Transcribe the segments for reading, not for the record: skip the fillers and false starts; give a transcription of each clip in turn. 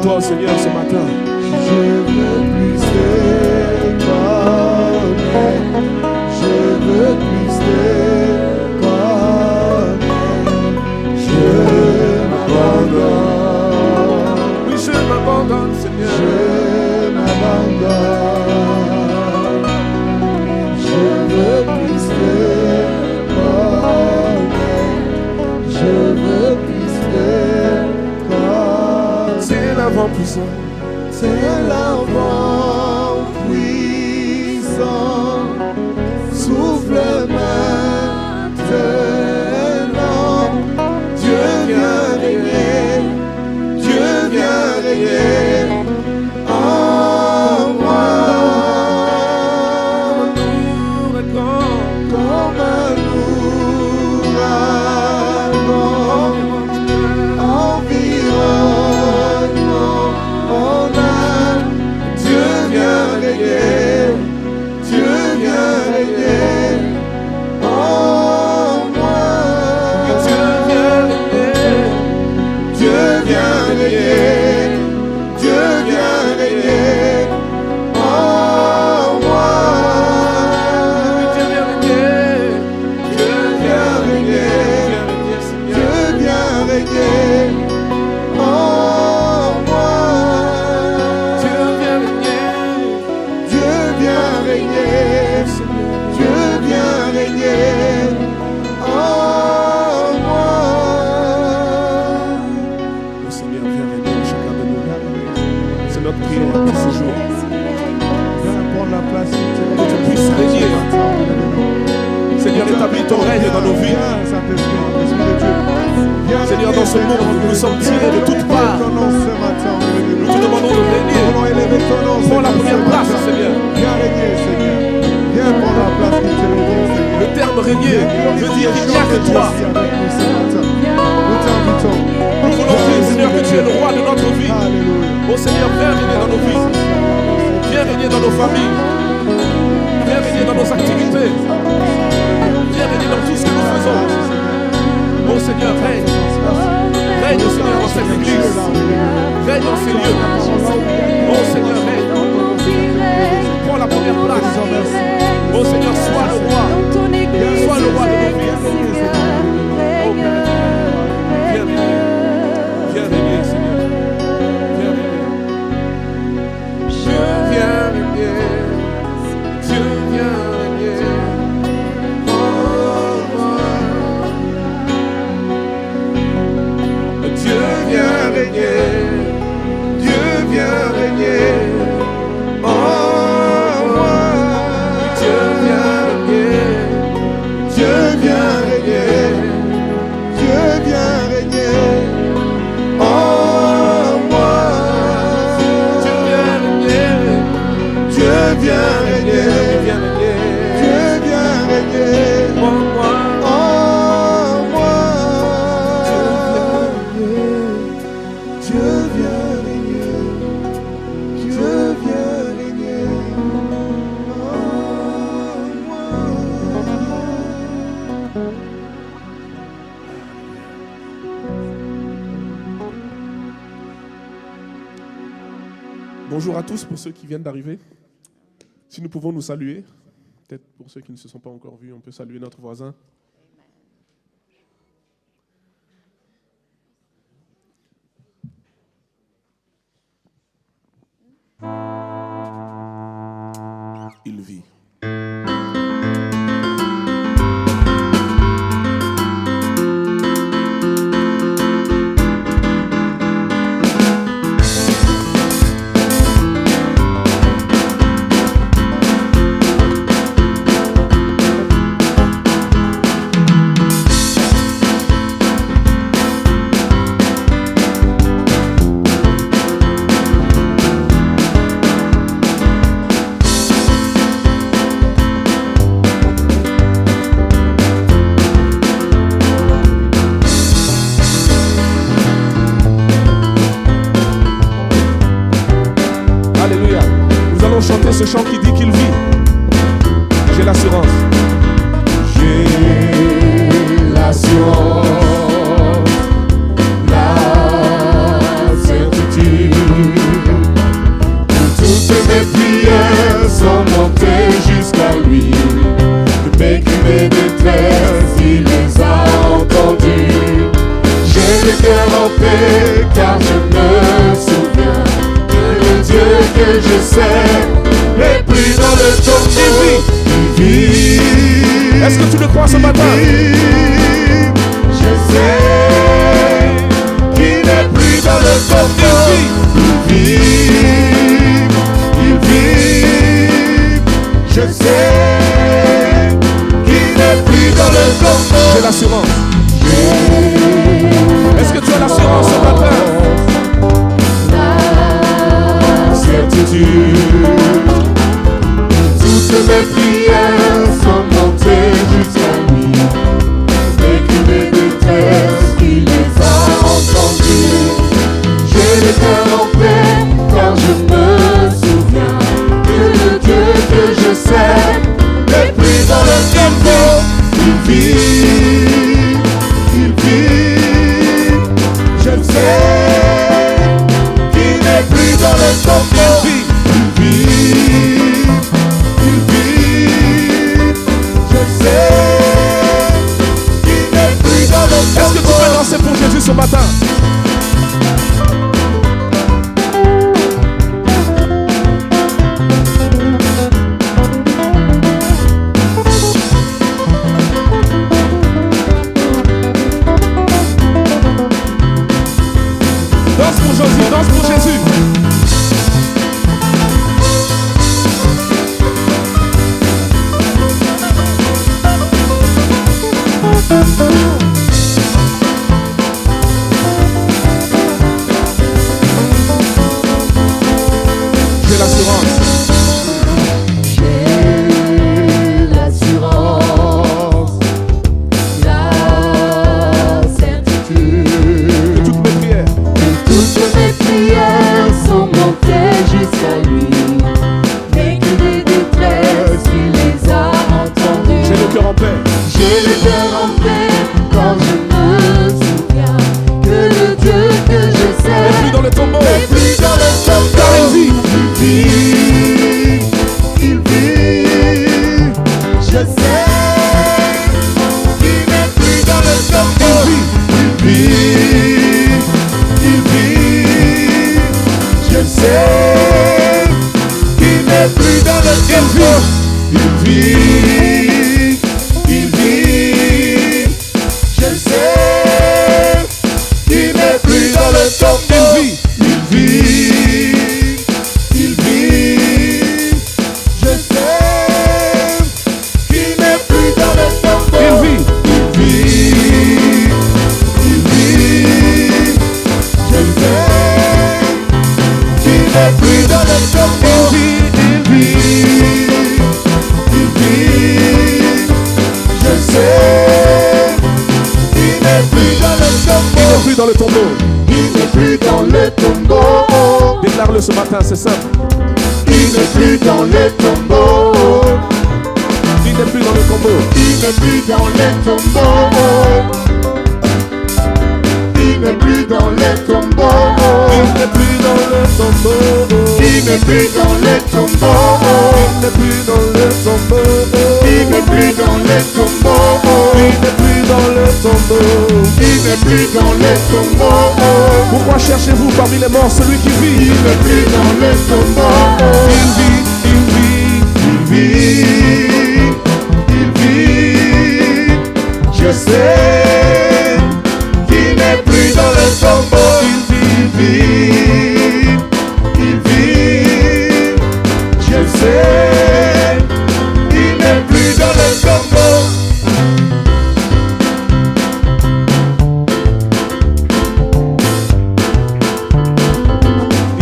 toi, Seigneur, ce matin. Je veux plus te connaître. Je veux plus te connaître. Je m'abandonne. Oui, je m'abandonne, Seigneur. Je m'abandonne. Je veux plus te connaître. Je veux plus te connaître. C'est l'avant puissant. C'est l'avant puissant. Souffle maintenant. Dieu vient régner. Dieu vient régner en moi. Comme un ouragan, environnement, mon âme. Dieu vient régner. Dieu vient régner en moi. Dieu vient régner. Dieu vient régner. Dieu vient régner en moi. Dieu vient régner. Dieu vient régner. Dieu vient régner en moi. Dieu vient régner. Dieu vient régner. Dieu vient régner en moi. Le Seigneur vient régner en chacun de nous. C'est notre prière pour ce jour. Viens prendre la place Que tu puisses régner. Seigneur, établis ton règne dans nos vies. Seigneur, dans ce monde où nous sommes tirés de toutes parts, nous te demandons de régner. Prends la première place, Seigneur. Viens régner, Seigneur. Viens prendre la place qui te revient, Seigneur. Le terme régner veut dire qu'il n'y a que toi. Nous t'invitons. Nous voulons dire, Seigneur, que tu es le roi de notre vie. Alléluia. Oh Seigneur, viens régner dans nos vies. Viens régner dans nos familles. Viens régner dans nos activités. Viens régner dans tout ce que nous faisons. Oh Seigneur, règne. Règne, Seigneur, dans cette église. Règne dans ces lieux. Oh Seigneur, règne. Prends la première place. Oh Seigneur, sois le roi. Sois le roi de nos vies. Oh Père, viens régner. Viens régner, Seigneur. Viens régner. Dieu vient régner. Dieu vient régner. Oh, Dieu vient régner. Dieu vient régner en moi. Dieu vient régner. Dieu vient régner. Dieu vient régner en moi. Dieu vient régner. Dieu vient régner. Viens régner. Dieu vient régner En moi. en moi. Dieu vient régner. Dieu vient régner en moi. Bonjour à tous pour ceux qui viennent d'arriver. Si nous pouvons nous saluer, peut-être pour ceux qui ne se sont pas encore vus, on peut saluer notre voisin. Il vit. Chanter ce chant qui dit qu'il vit. J'ai l'assurance. J'ai l'assurance, la certitude car je me souviens que le Dieu que je sers n'est plus dans le tombeau. Il vit. Est-ce que tu le crois ce matin? Je sais qu'il n'est plus dans le tombeau. Il vit, il vit. Je sais qu'il n'est plus dans le tombeau. J'ai l'assurance. Est-ce que tu as l'assurance ce matin? La certitude, toutes mes prières sont montées jusqu'à lui. Vécu mes détresses, il les a entendues. J'ai le cœur en paix, car je me souviens que le Dieu que je sers n'est plus dans le tombeau. Il vit, il vit. Je sais qu'il n'est plus dans le tombeau. Il vit, il vit. Je sais qu'il n'est plus dans le tombeau. Est-ce que tu peux danser pour Jésus ce matin? Danse pour Jésus, danse pour Jésus. J'ai l'assurance. J'ai l'assurance, la certitude. Toutes mes prières. Toutes mes prières sont montées jusqu'à lui. Vécu des détresses, il les a entendues. J'ai le cœur en paix. J'ai le cœur en paix quand je me souviens que le Dieu que je Et sers puis dans le tombeau. n'est plus dans le tombeau. Car il vit. Il vit, il vit. Je sais qu'il n'est plus dans le tombeau. Il vit, il vit. Je sais qu'il n'est plus dans le tombeau. Il vit, il vit. Je sais qu'il n'est plus dans le tombeau. Il vit, il vit. Je sais qu'il n'est plus dans le tombeau. Il vit. Il vit, il vit. Je sais qu'il n'est plus dans le tombeau. Il vit, il vit. Je sais qu'il n'est plus dans le tombeau. Il n'est plus dans le tombeau. Il n'est plus dans le tombeau. Déclare-le ce matin, c'est simple. Il n'est plus dans le tombeau. Il n'est plus dans le tombeau. Il n'est plus dans le tombeau. Il n'est plus dans le tombeau. Il n'est plus dans le tombeau. Il n'est plus dans le tombeau. Il n'est plus dans le tombeau. Il n'est plus dans le tombeau. Il n'est plus dans le tombeau. Il n'est plus dans le tombeau. Pourquoi cherchez-vous parmi les morts celui qui vit? Il n'est plus dans le tombeau. Il vit, il vit. Il vit, il vit. Je sais qu'il n'est plus dans le tombeau. Il vit, il vit. Je sais qu'il n'est plus dans le tombeau.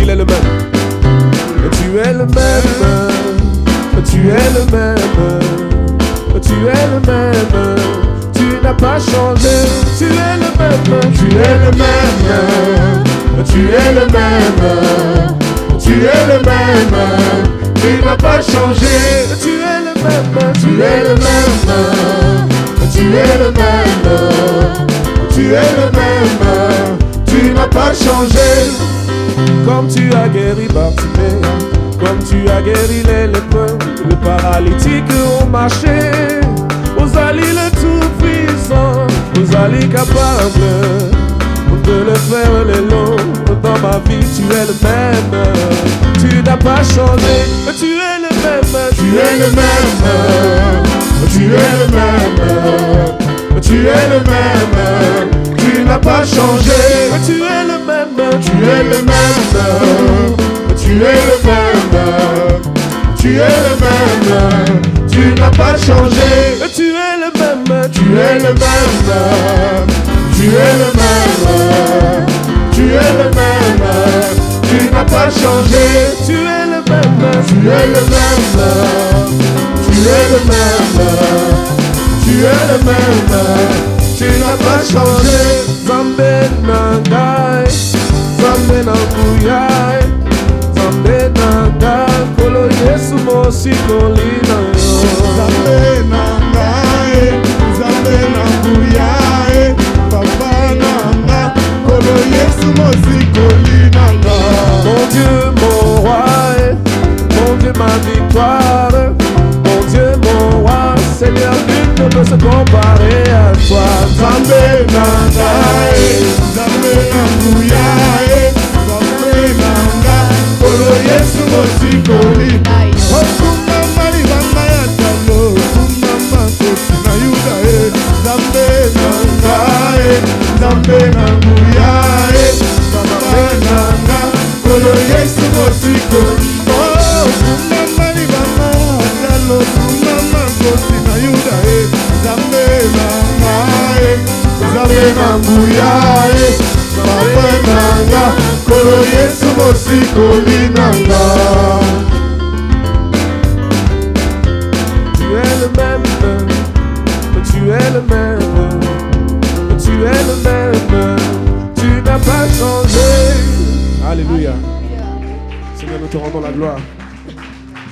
Il est le même. Tu es le même. Tu es le même. Tu es le même. Tu n'as pas changé. Tu es le même. Tu es le même. Tu es le même. Tu es le même. Tu n'as pas changé. Tu es le même. Tu es le même. Tu es le même. Tu es le même. Tu n'as pas changé. Comme tu as guéri Bartimée, comme tu as guéri les lépreux, le paralytique ont marché. Vous allez le tout-puissant, vous allez capable, peux le faire les lots. Dans ma vie, tu es le même. Tu n'as pas changé, tu es le même. Tu es le même. Tu es le même. Tu es le même. Tu n'as pas changé. Tu es le même. Tu es le même. Tu es le même. Tu es le même. Tu n'as pas changé. Tu es le même. Tu es le même. Tu es le même. Tu es le même. Tu n'as pas changé. Tu es le même. Tu es le même. Tu es le même. Tu es le même. Tu n'as pas changé. Zambe nangai, Zambe nanguyai, Zambe nangai, Kolo Yesu mosikolina yo. Zambe nangai, Zambe nanguyae, Papa nanga, Kolo Yesu mosikolina nga. Mon Dieu, mon roi, mon Dieu, ma victoire, mon Dieu, mon roi, Seigneur, nul ne peut se comparer à toi. Zambe nangai, Zambe nanguyae, Zambe nanga, Kolo Yesu mosikolina. Okumama libanga ya talo, kumama kosi na Yuda Zambe nangai, Zambe nanguyae, Papa nanga, Kolo Yesu mosikolina. Kumama libanga ya talo, kumama kosi na Yuda Zambe nangai, Zambe nanguyae, Papa nanga, Kolo Yesu mosikolina nga. Tu es le même, tu es le même, tu es le même, tu n'as pas changé. Alléluia. Seigneur, nous te rendons la gloire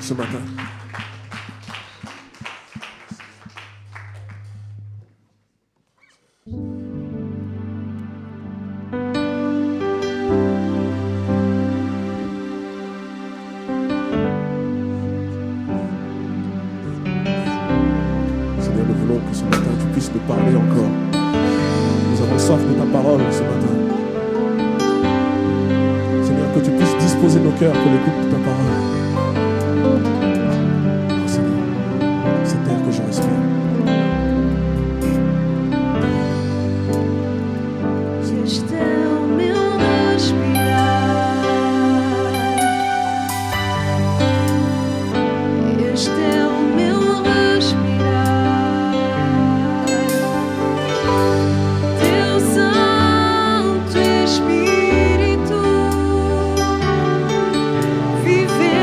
ce matin. Seigneur, nous voulons que ce matin tu puisses nous parler encore. Nous avons soif de ta parole ce matin. Seigneur, que tu puisses disposer nos cœurs pour l'écoute de ta parole. Oh Seigneur, cet air que je respire. Este é o meu respirar. Este é o meu respirar. Teu Santo Espírito viver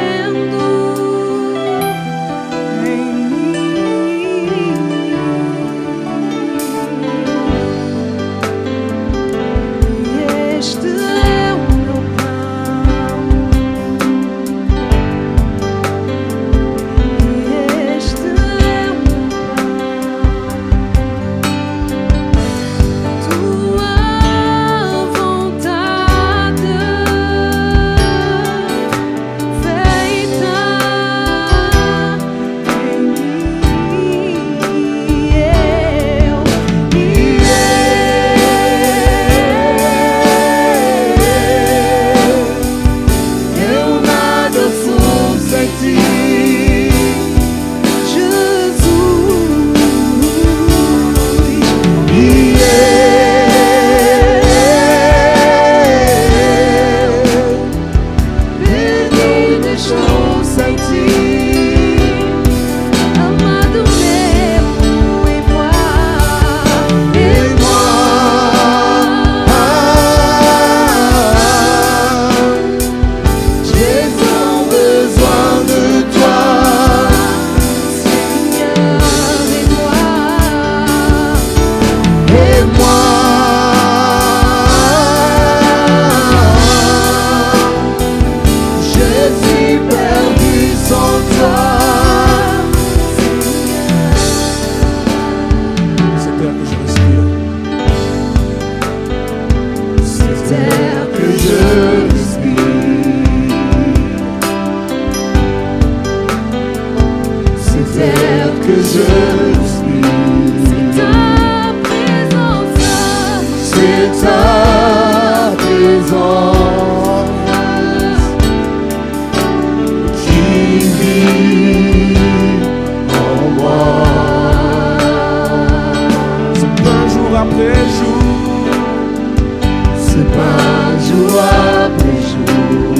après jour.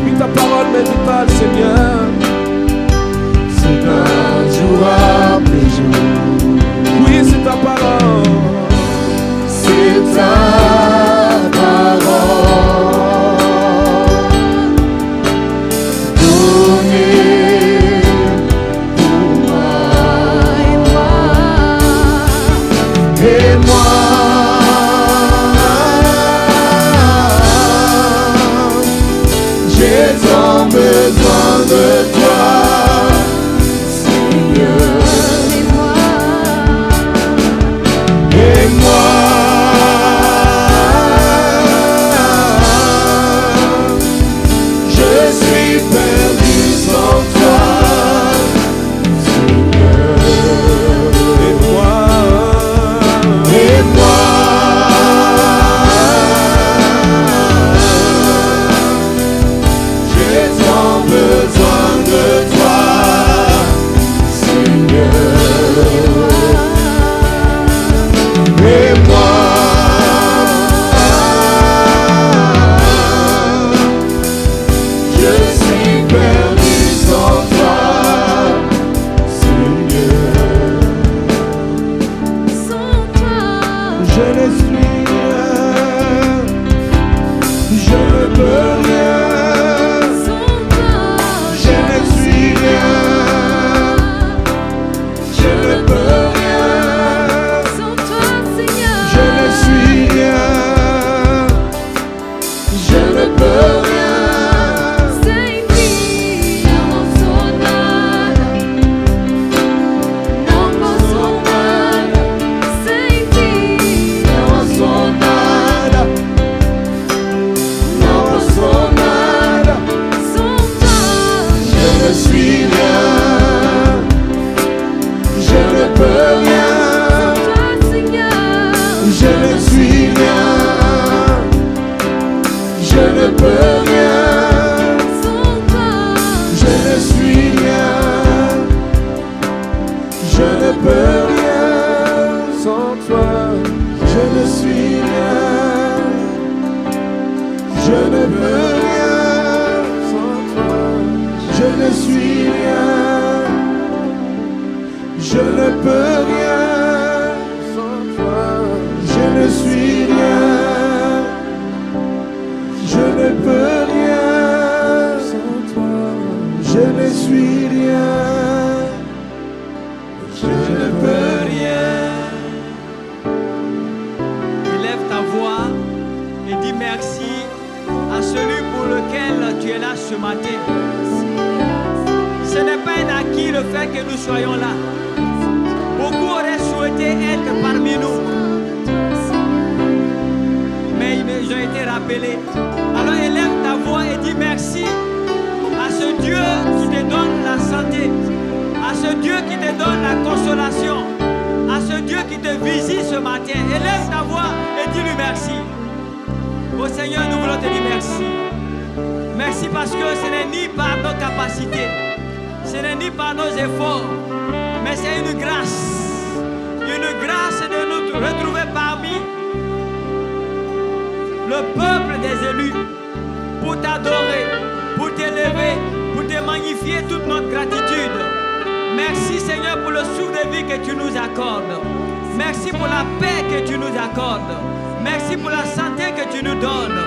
Oui, ta parole m'est vitale, Seigneur. C'est un jour après jour. Oui, c'est ta parole. C'est ta parole. Donnée pour moi. Et moi. J'ai tant besoin de toi, Seigneur. Et moi, je suis perdu sans toi, Seigneur. Et moi, j'ai tant besoin de toi, Seigneur. Et moi, je suis perdu sans toi, Seigneur. Je ne suis rien, je ne peux rien, je ne suis rien, je ne peux rien, je ne suis rien, je ne peux rien. Non posso nada, non posso nada, je ne suis rien, je ne peux rien, je ne suis rien, je ne peux rien, je ne suis rien, je ne peux rien sans toi, je ne suis rien, je ne peux rien sans toi, je ne suis rien, je ne peux rien sans toi, je ne suis rien, je ne peux rien sans toi, je ne suis rien, je ne peux rien. Élève ta voix et dis merci à celui pour lequel tu es là ce matin. Ce n'est pas un acquis le fait que nous soyons là. Beaucoup auraient souhaité être parmi nous, mais ils ont été rappelés. Alors élève ta voix et dis merci à ce Dieu qui te donne la santé, à ce Dieu qui te donne la consolation, à ce Dieu qui te visite ce matin. Élève ta voix et dis-lui merci. Au Seigneur, nous voulons te dire merci. Merci parce que ce n'est ni par nos capacités, ce n'est ni par nos efforts, mais c'est une grâce de nous retrouver parmi le peuple des élus pour t'adorer, pour t'élever, pour te magnifier toute notre gratitude. Merci Seigneur pour le souffle de vie que tu nous accordes. Merci pour la paix que tu nous accordes. Merci pour la santé que tu nous donnes.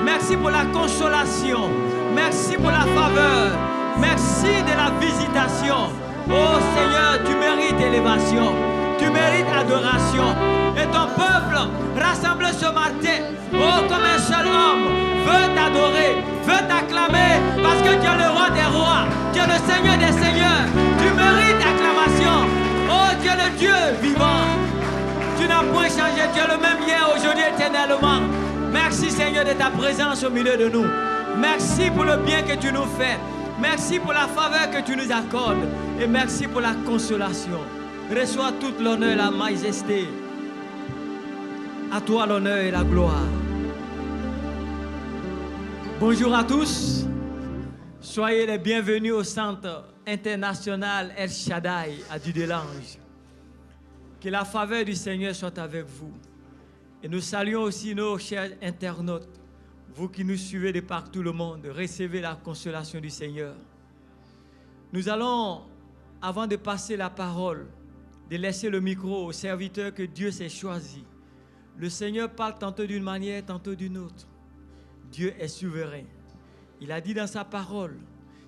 Merci pour la consolation. Merci pour la faveur. Merci de la visitation. Oh Seigneur, tu mérites élévation. Tu mérites adoration. Et ton peuple, rassemblé ce matin, oh comme un seul homme, veut t'adorer, veut t'acclamer, parce que tu es le roi des rois, tu es le Seigneur des seigneurs. Tu mérites acclamation. Oh, tu es le Dieu vivant. Tu n'as point changé, tu es le même hier, aujourd'hui, éternellement. Merci Seigneur de ta présence au milieu de nous. Merci pour le bien que tu nous fais. Merci pour la faveur que tu nous accordes. Et merci pour la consolation. Reçois toute l'honneur et la majesté. À toi l'honneur et la gloire. Bonjour à tous. Soyez les bienvenus au Centre international El Shaddai à Dudelange. Que la faveur du Seigneur soit avec vous. Et nous saluons aussi nos chers internautes. Vous qui nous suivez de partout le monde, recevez la consolation du Seigneur. Nous allons, avant de passer la parole, de laisser le micro au serviteur que Dieu s'est choisi. Le Seigneur parle tantôt d'une manière, tantôt d'une autre. Dieu est souverain. Il a dit dans sa parole,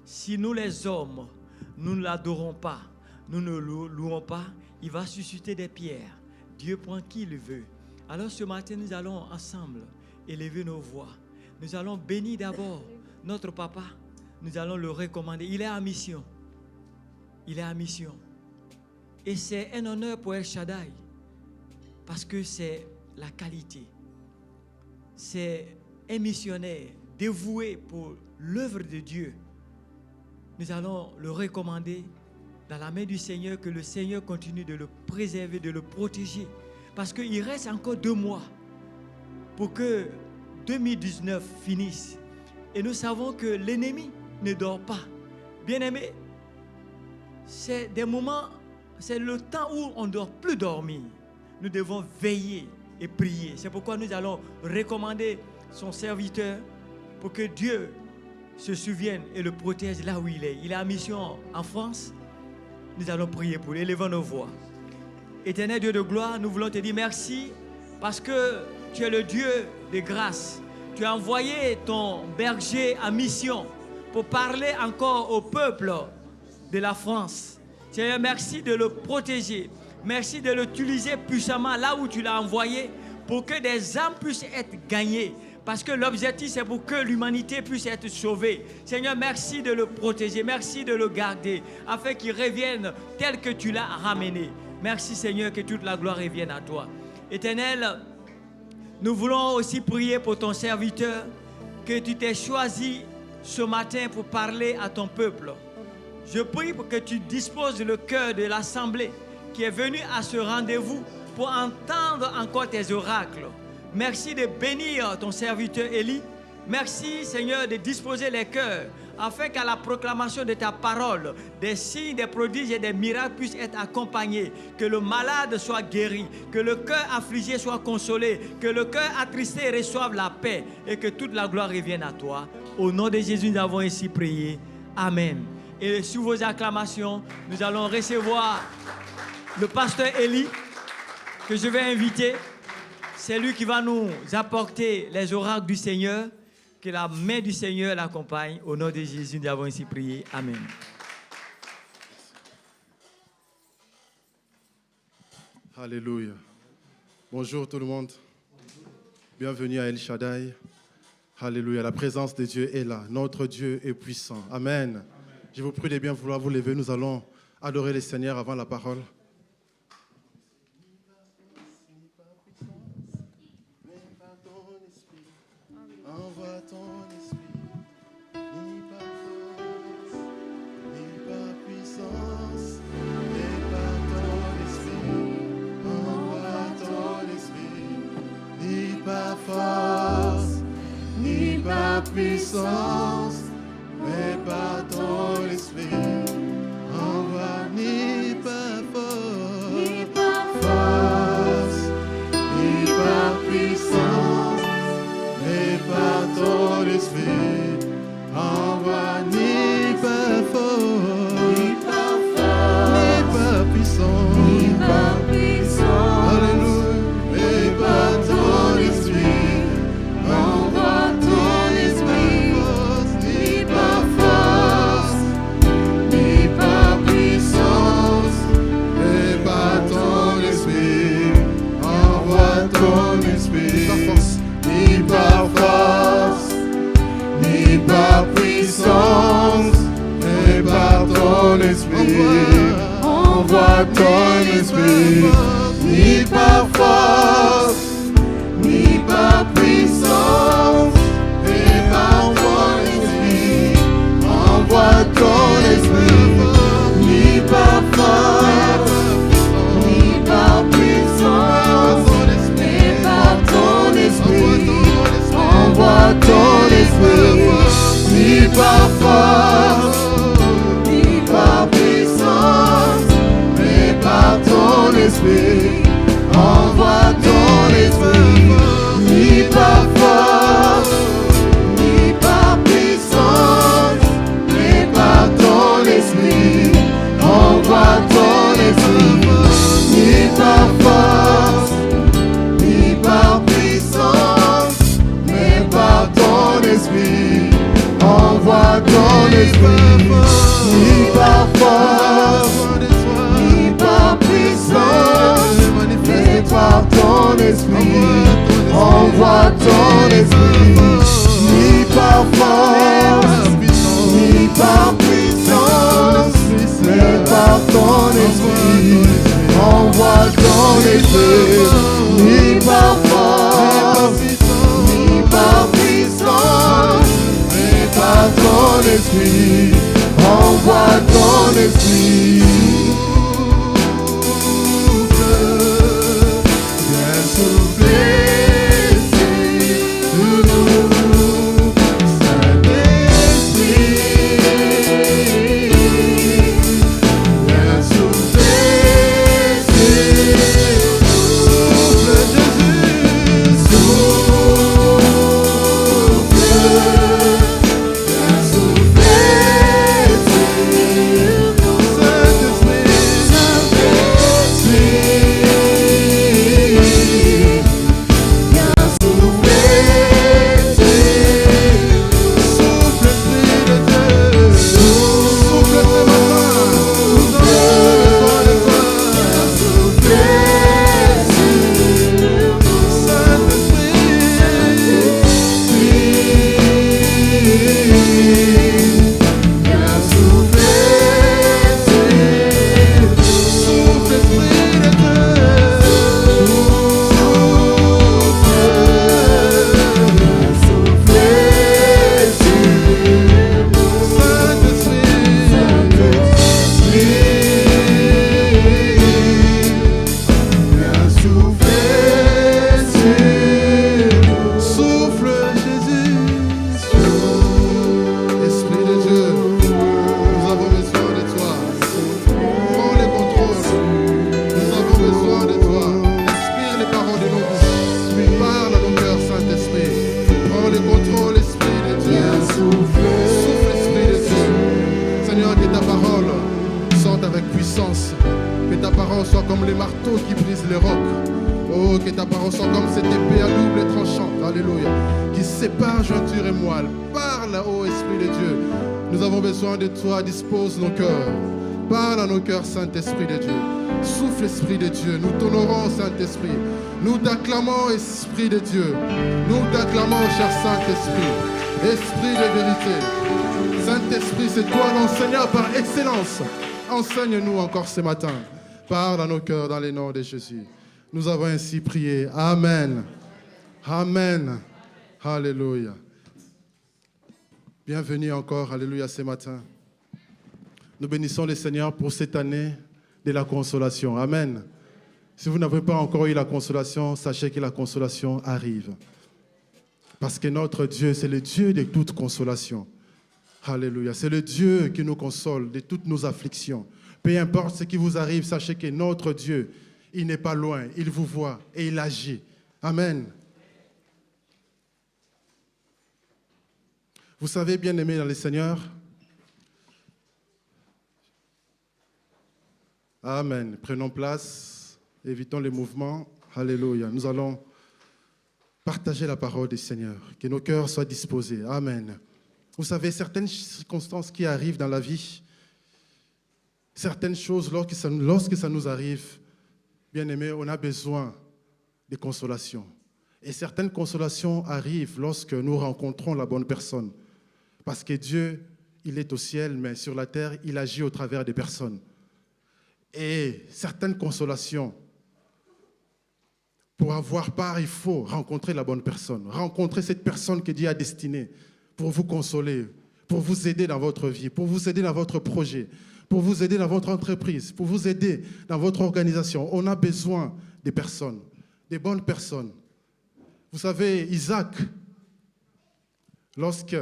si nous les hommes, nous ne l'adorons pas, nous ne le louons pas, il va susciter des pierres. Dieu prend qui il veut. Alors ce matin, nous allons ensemble élever nos voix. Nous allons bénir d'abord notre papa. Nous allons le recommander. Il est en mission. Il est en mission. Et c'est un honneur pour El Shaddai. Parce que c'est la qualité. C'est un missionnaire dévoué pour l'œuvre de Dieu. Nous allons le recommander dans la main du Seigneur, que le Seigneur continue de le préserver, de le protéger. Parce qu'il reste encore 2 mois pour que 2019 finisse. Et nous savons que l'ennemi ne dort pas. Bien-aimés, c'est des moments, c'est le temps où on ne doit plus dormir. Nous devons veiller et prier. C'est pourquoi nous allons recommander son serviteur pour que Dieu se souvienne et le protège là où il est. Il est en mission en France. Nous allons prier pour lui. Élevons nos voix. Éternel Dieu de gloire, nous voulons te dire merci parce que tu es le Dieu de grâce. Tu as envoyé ton berger en mission pour parler encore au peuple de la France. Seigneur, merci de le protéger. Merci de l'utiliser puissamment là où tu l'as envoyé pour que des âmes puissent être gagnées. Parce que l'objectif, c'est pour que l'humanité puisse être sauvée. Seigneur, merci de le protéger. Merci de le garder afin qu'il revienne tel que tu l'as ramené. Merci Seigneur, que toute la gloire revienne à toi. Éternel, nous voulons aussi prier pour ton serviteur, que tu t'es choisi ce matin pour parler à ton peuple. Je prie pour que tu disposes le cœur de l'assemblée qui est venue à ce rendez-vous pour entendre encore tes oracles. Merci de bénir ton serviteur Élie. Merci Seigneur de disposer les cœurs afin qu'à la proclamation de ta parole, des signes, des prodiges et des miracles puissent être accompagnés. Que le malade soit guéri, que le cœur affligé soit consolé, que le cœur attristé reçoive la paix et que toute la gloire revienne à toi. Au nom de Jésus, nous avons ainsi prié. Amen. Et sous vos acclamations, nous allons recevoir le pasteur Élie que je vais inviter. C'est lui qui va nous apporter les oracles du Seigneur. Que la main du Seigneur l'accompagne. Au nom de Jésus, nous avons ainsi prié. Amen. Alléluia. Bonjour tout le monde. Bienvenue à El Shaddai. Alléluia. La présence de Dieu est là. Notre Dieu est puissant. Amen. Je vous prie de bien vouloir vous lever. Nous allons adorer le Seigneur avant la parole. Envoie ton esprit, ni par force, ni par puissance, mais par ton esprit. Envoie ton esprit, ni par force, ni par puissance, mais par ton esprit. Envoie ni par force, ni par puissance, mais par ton esprit. Envoie ni par force, ni par puissance, ni par puissance. Alléluia. Mais par ton esprit. Envoie ton esprit. Ni par force, ni par puissance, mais par ton esprit. Envoie ton esprit. Ni par force, ni par puissance, mais par ton esprit. Envoie ton esprit. Ni par force, ni par puissance, mais par ton esprit. Envoie ton esprit. Ni par force, ni par puissance, mais par ton esprit. Envoie ton esprit, ni par force, ni par puissance, mais par ton esprit. Envoie ton esprit, ni par force, esprit, ni par force, ni par puissance, mais par ton esprit. Envoie ton esprit, ni par force, ni par puissance, mais par ton esprit. Envoie ton esprit, ni par force, ni par puissance, mais par ton esprit. Envoie ton esprit. Viens souffler sur nous, Saint-Esprit. Viens souffler sur nous, souffle comme les marteaux qui brisent les rocs. Oh, que ta parole soit comme cette épée à double tranchante, alléluia, qui sépare jointure et moelle. Parle, ô Esprit de Dieu. Nous avons besoin de toi, dispose nos cœurs. Parle à nos cœurs, Saint-Esprit de Dieu. Souffle, Esprit de Dieu. Nous t'honorons, Saint-Esprit. Nous t'acclamons, Esprit de Dieu. Nous t'acclamons, cher Saint-Esprit. Esprit de vérité. Saint-Esprit, c'est toi l'enseignant par excellence. Enseigne-nous encore ce matin. Parle à nos cœurs dans les noms de Jésus. Nous avons ainsi prié. Amen. Amen. Alléluia. Bienvenue encore, alléluia, ce matin. Nous bénissons le Seigneur pour cette année de la consolation. Amen. Si vous n'avez pas encore eu la consolation, sachez que la consolation arrive. Parce que notre Dieu, c'est le Dieu de toute consolation. Alléluia. C'est le Dieu qui nous console de toutes nos afflictions. Peu importe ce qui vous arrive, sachez que notre Dieu, il n'est pas loin, il vous voit et il agit. Amen. Vous savez, bien-aimés dans le Seigneur, amen. Prenons place, évitons les mouvements. Alléluia. Nous allons partager la parole du Seigneur, que nos cœurs soient disposés. Amen. Vous savez, certaines circonstances qui arrivent dans la vie, certaines choses, lorsque ça nous arrive, bien-aimés, on a besoin de consolation. Et certaines consolations arrivent lorsque nous rencontrons la bonne personne. Parce que Dieu, il est au ciel, mais sur la terre, il agit au travers des personnes. Et certaines consolations, pour avoir part, il faut rencontrer la bonne personne. Rencontrer cette personne que Dieu a destinée pour vous consoler, pour vous aider dans votre vie, pour vous aider dans votre projet, pour vous aider dans votre entreprise, pour vous aider dans votre organisation. On a besoin des personnes, des bonnes personnes. Vous savez, Isaac, lorsque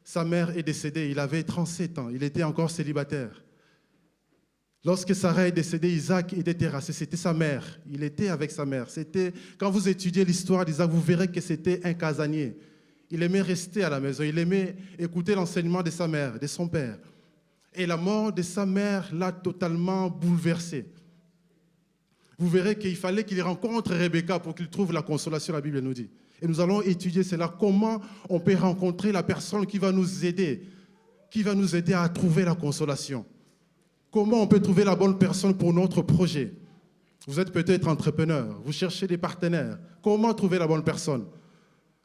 sa mère est décédée, il avait 37 ans, il était encore célibataire. Lorsque Sarah est décédée, Isaac était terrassé, c'était sa mère, il était avec sa mère. Quand vous étudiez l'histoire d'Isaac, vous verrez que c'était un casanier. Il aimait rester à la maison, il aimait écouter l'enseignement de sa mère, de son père. Et la mort de sa mère l'a totalement bouleversé. Vous verrez qu'il fallait qu'il rencontre Rebecca pour qu'il trouve la consolation, la Bible nous dit. Et nous allons étudier cela, comment on peut rencontrer la personne qui va nous aider qui va nous aider à trouver la consolation. Comment on peut trouver la bonne personne pour notre projet? Vous êtes peut-être entrepreneur, vous cherchez des partenaires. Comment trouver la bonne personne?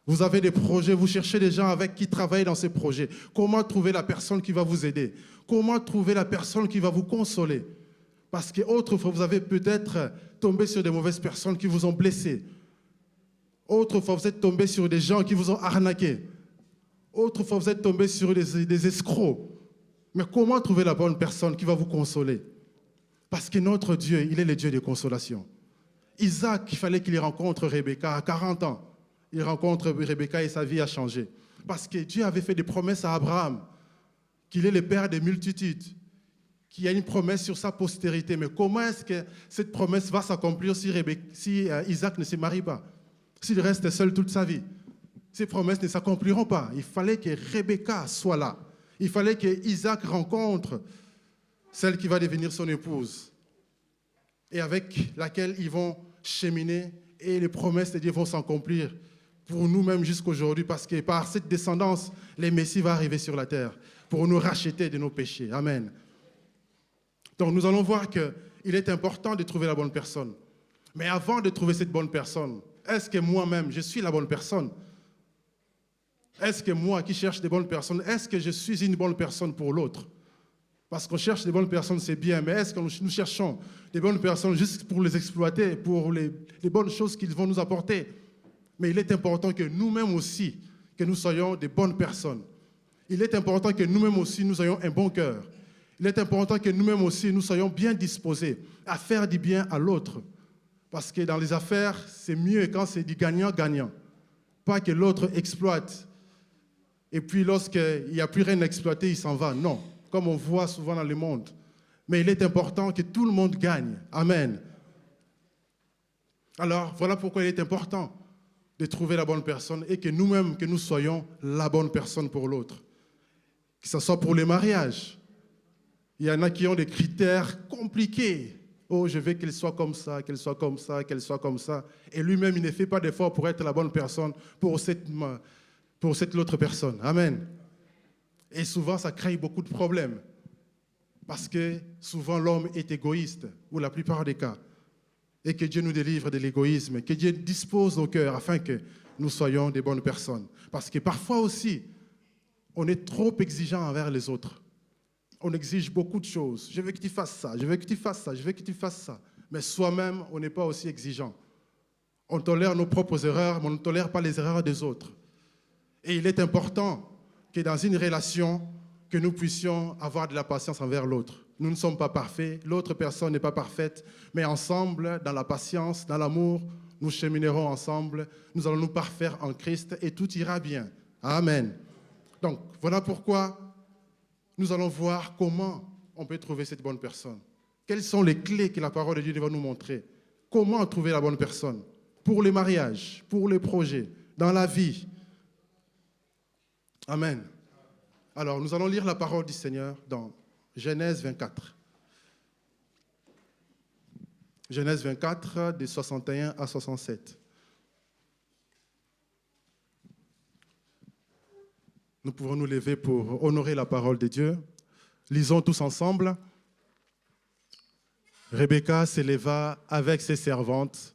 Vous avez des projets, vous cherchez des gens avec qui travailler dans ces projets. Comment trouver la personne qui va vous aider? Comment trouver la personne qui va vous consoler? Parce qu'autrefois, vous avez peut-être tombé sur des mauvaises personnes qui vous ont blessé. Autrefois, vous êtes tombé sur des gens qui vous ont arnaqué. Autrefois, vous êtes tombé sur des escrocs. Mais comment trouver la bonne personne qui va vous consoler? Parce que notre Dieu, il est le Dieu de consolation. Isaac, il fallait qu'il rencontre Rebecca à 40 ans. Il rencontre Rebecca et sa vie a changé. Parce que Dieu avait fait des promesses à Abraham, qu'il est le père des multitudes, qu'il y a une promesse sur sa postérité. Mais comment est-ce que cette promesse va s'accomplir si Isaac ne se marie pas, s'il reste seul toute sa vie? Ces promesses ne s'accompliront pas. Il fallait que Rebecca soit là. Il fallait que Isaac rencontre celle qui va devenir son épouse et avec laquelle ils vont cheminer et les promesses de Dieu vont s'accomplir pour nous-mêmes jusqu'aujourd'hui parce que par cette descendance, le Messie va arriver sur la terre pour nous racheter de nos péchés. Amen. Donc nous allons voir qu'il est important de trouver la bonne personne. Mais avant de trouver cette bonne personne, est-ce que moi-même, je suis la bonne personne? Est-ce que moi qui cherche des bonnes personnes, est-ce que je suis une bonne personne pour l'autre? Parce qu'on cherche des bonnes personnes, c'est bien, mais est-ce que nous cherchons des bonnes personnes juste pour les exploiter, pour les bonnes choses qu'ils vont nous apporter? Mais il est important que nous-mêmes aussi, que nous soyons des bonnes personnes. Il est important que nous-mêmes aussi, nous ayons un bon cœur. Il est important que nous-mêmes aussi, nous soyons bien disposés à faire du bien à l'autre. Parce que dans les affaires, c'est mieux quand c'est du gagnant-gagnant. Pas que l'autre exploite. Et puis lorsqu'il n'y a plus rien à exploiter, il s'en va. Non, comme on voit souvent dans le monde. Mais il est important que tout le monde gagne. Amen. Alors, voilà pourquoi il est important de trouver la bonne personne et que nous-mêmes, que nous soyons la bonne personne pour l'autre. Que ce soit pour les mariages. Il y en a qui ont des critères compliqués. Oh, je veux qu'elle soit comme ça, qu'elle soit comme ça, qu'elle soit comme ça. Et lui-même, il ne fait pas d'effort pour être la bonne personne pour cette l'autre personne. Amen. Et souvent, ça crée beaucoup de problèmes. Parce que souvent, l'homme est égoïste, ou la plupart des cas. Et que Dieu nous délivre de l'égoïsme, que Dieu dispose nos cœurs afin que nous soyons des bonnes personnes. Parce que parfois aussi, on est trop exigeant envers les autres. On exige beaucoup de choses. Je veux que tu fasses ça, je veux que tu fasses ça, je veux que tu fasses ça. Mais soi-même, on n'est pas aussi exigeant. On tolère nos propres erreurs, mais on ne tolère pas les erreurs des autres. Et il est important que dans une relation, que nous puissions avoir de la patience envers l'autre. Nous ne sommes pas parfaits, l'autre personne n'est pas parfaite, mais ensemble, dans la patience, dans l'amour, nous cheminerons ensemble, nous allons nous parfaire en Christ et tout ira bien. Amen. Donc, voilà pourquoi nous allons voir comment on peut trouver cette bonne personne. Quelles sont les clés que la parole de Dieu va nous montrer? Comment trouver la bonne personne? Pour les mariages, pour les projets, dans la vie. Amen. Alors, nous allons lire la parole du Seigneur dans Genèse 24. Genèse 24, de 61 à 67. Nous pouvons nous lever pour honorer la parole de Dieu. Lisons tous ensemble. Rebecca s'éleva avec ses servantes.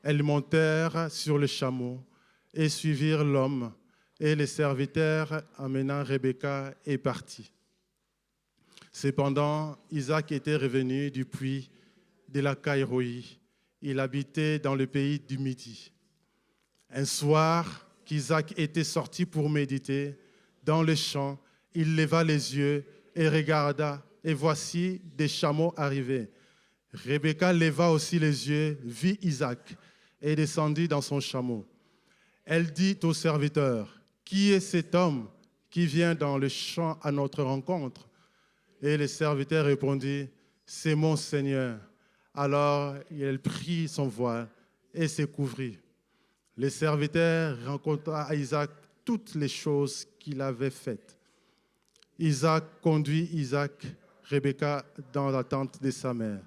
Elles montèrent sur le chameau et suivirent l'homme. Et les serviteurs amenant Rebecca est parti. Cependant, Isaac était revenu du puits de la Caïroï. Il habitait dans le pays du Midi. Un soir qu'Isaac était sorti pour méditer, dans le champ, il leva les yeux et regarda, et voici des chameaux arrivaient. Rebecca leva aussi les yeux, vit Isaac, et descendit dans son chameau. Elle dit au serviteur, « Qui est cet homme qui vient dans le champ à notre rencontre ?» Et le serviteur répondit, « C'est mon Seigneur. » Alors elle prit son voile et se couvrit. Le serviteur raconta à Isaac toutes les choses qu'il avait faites. Isaac conduit Rebecca dans la tente de sa mère.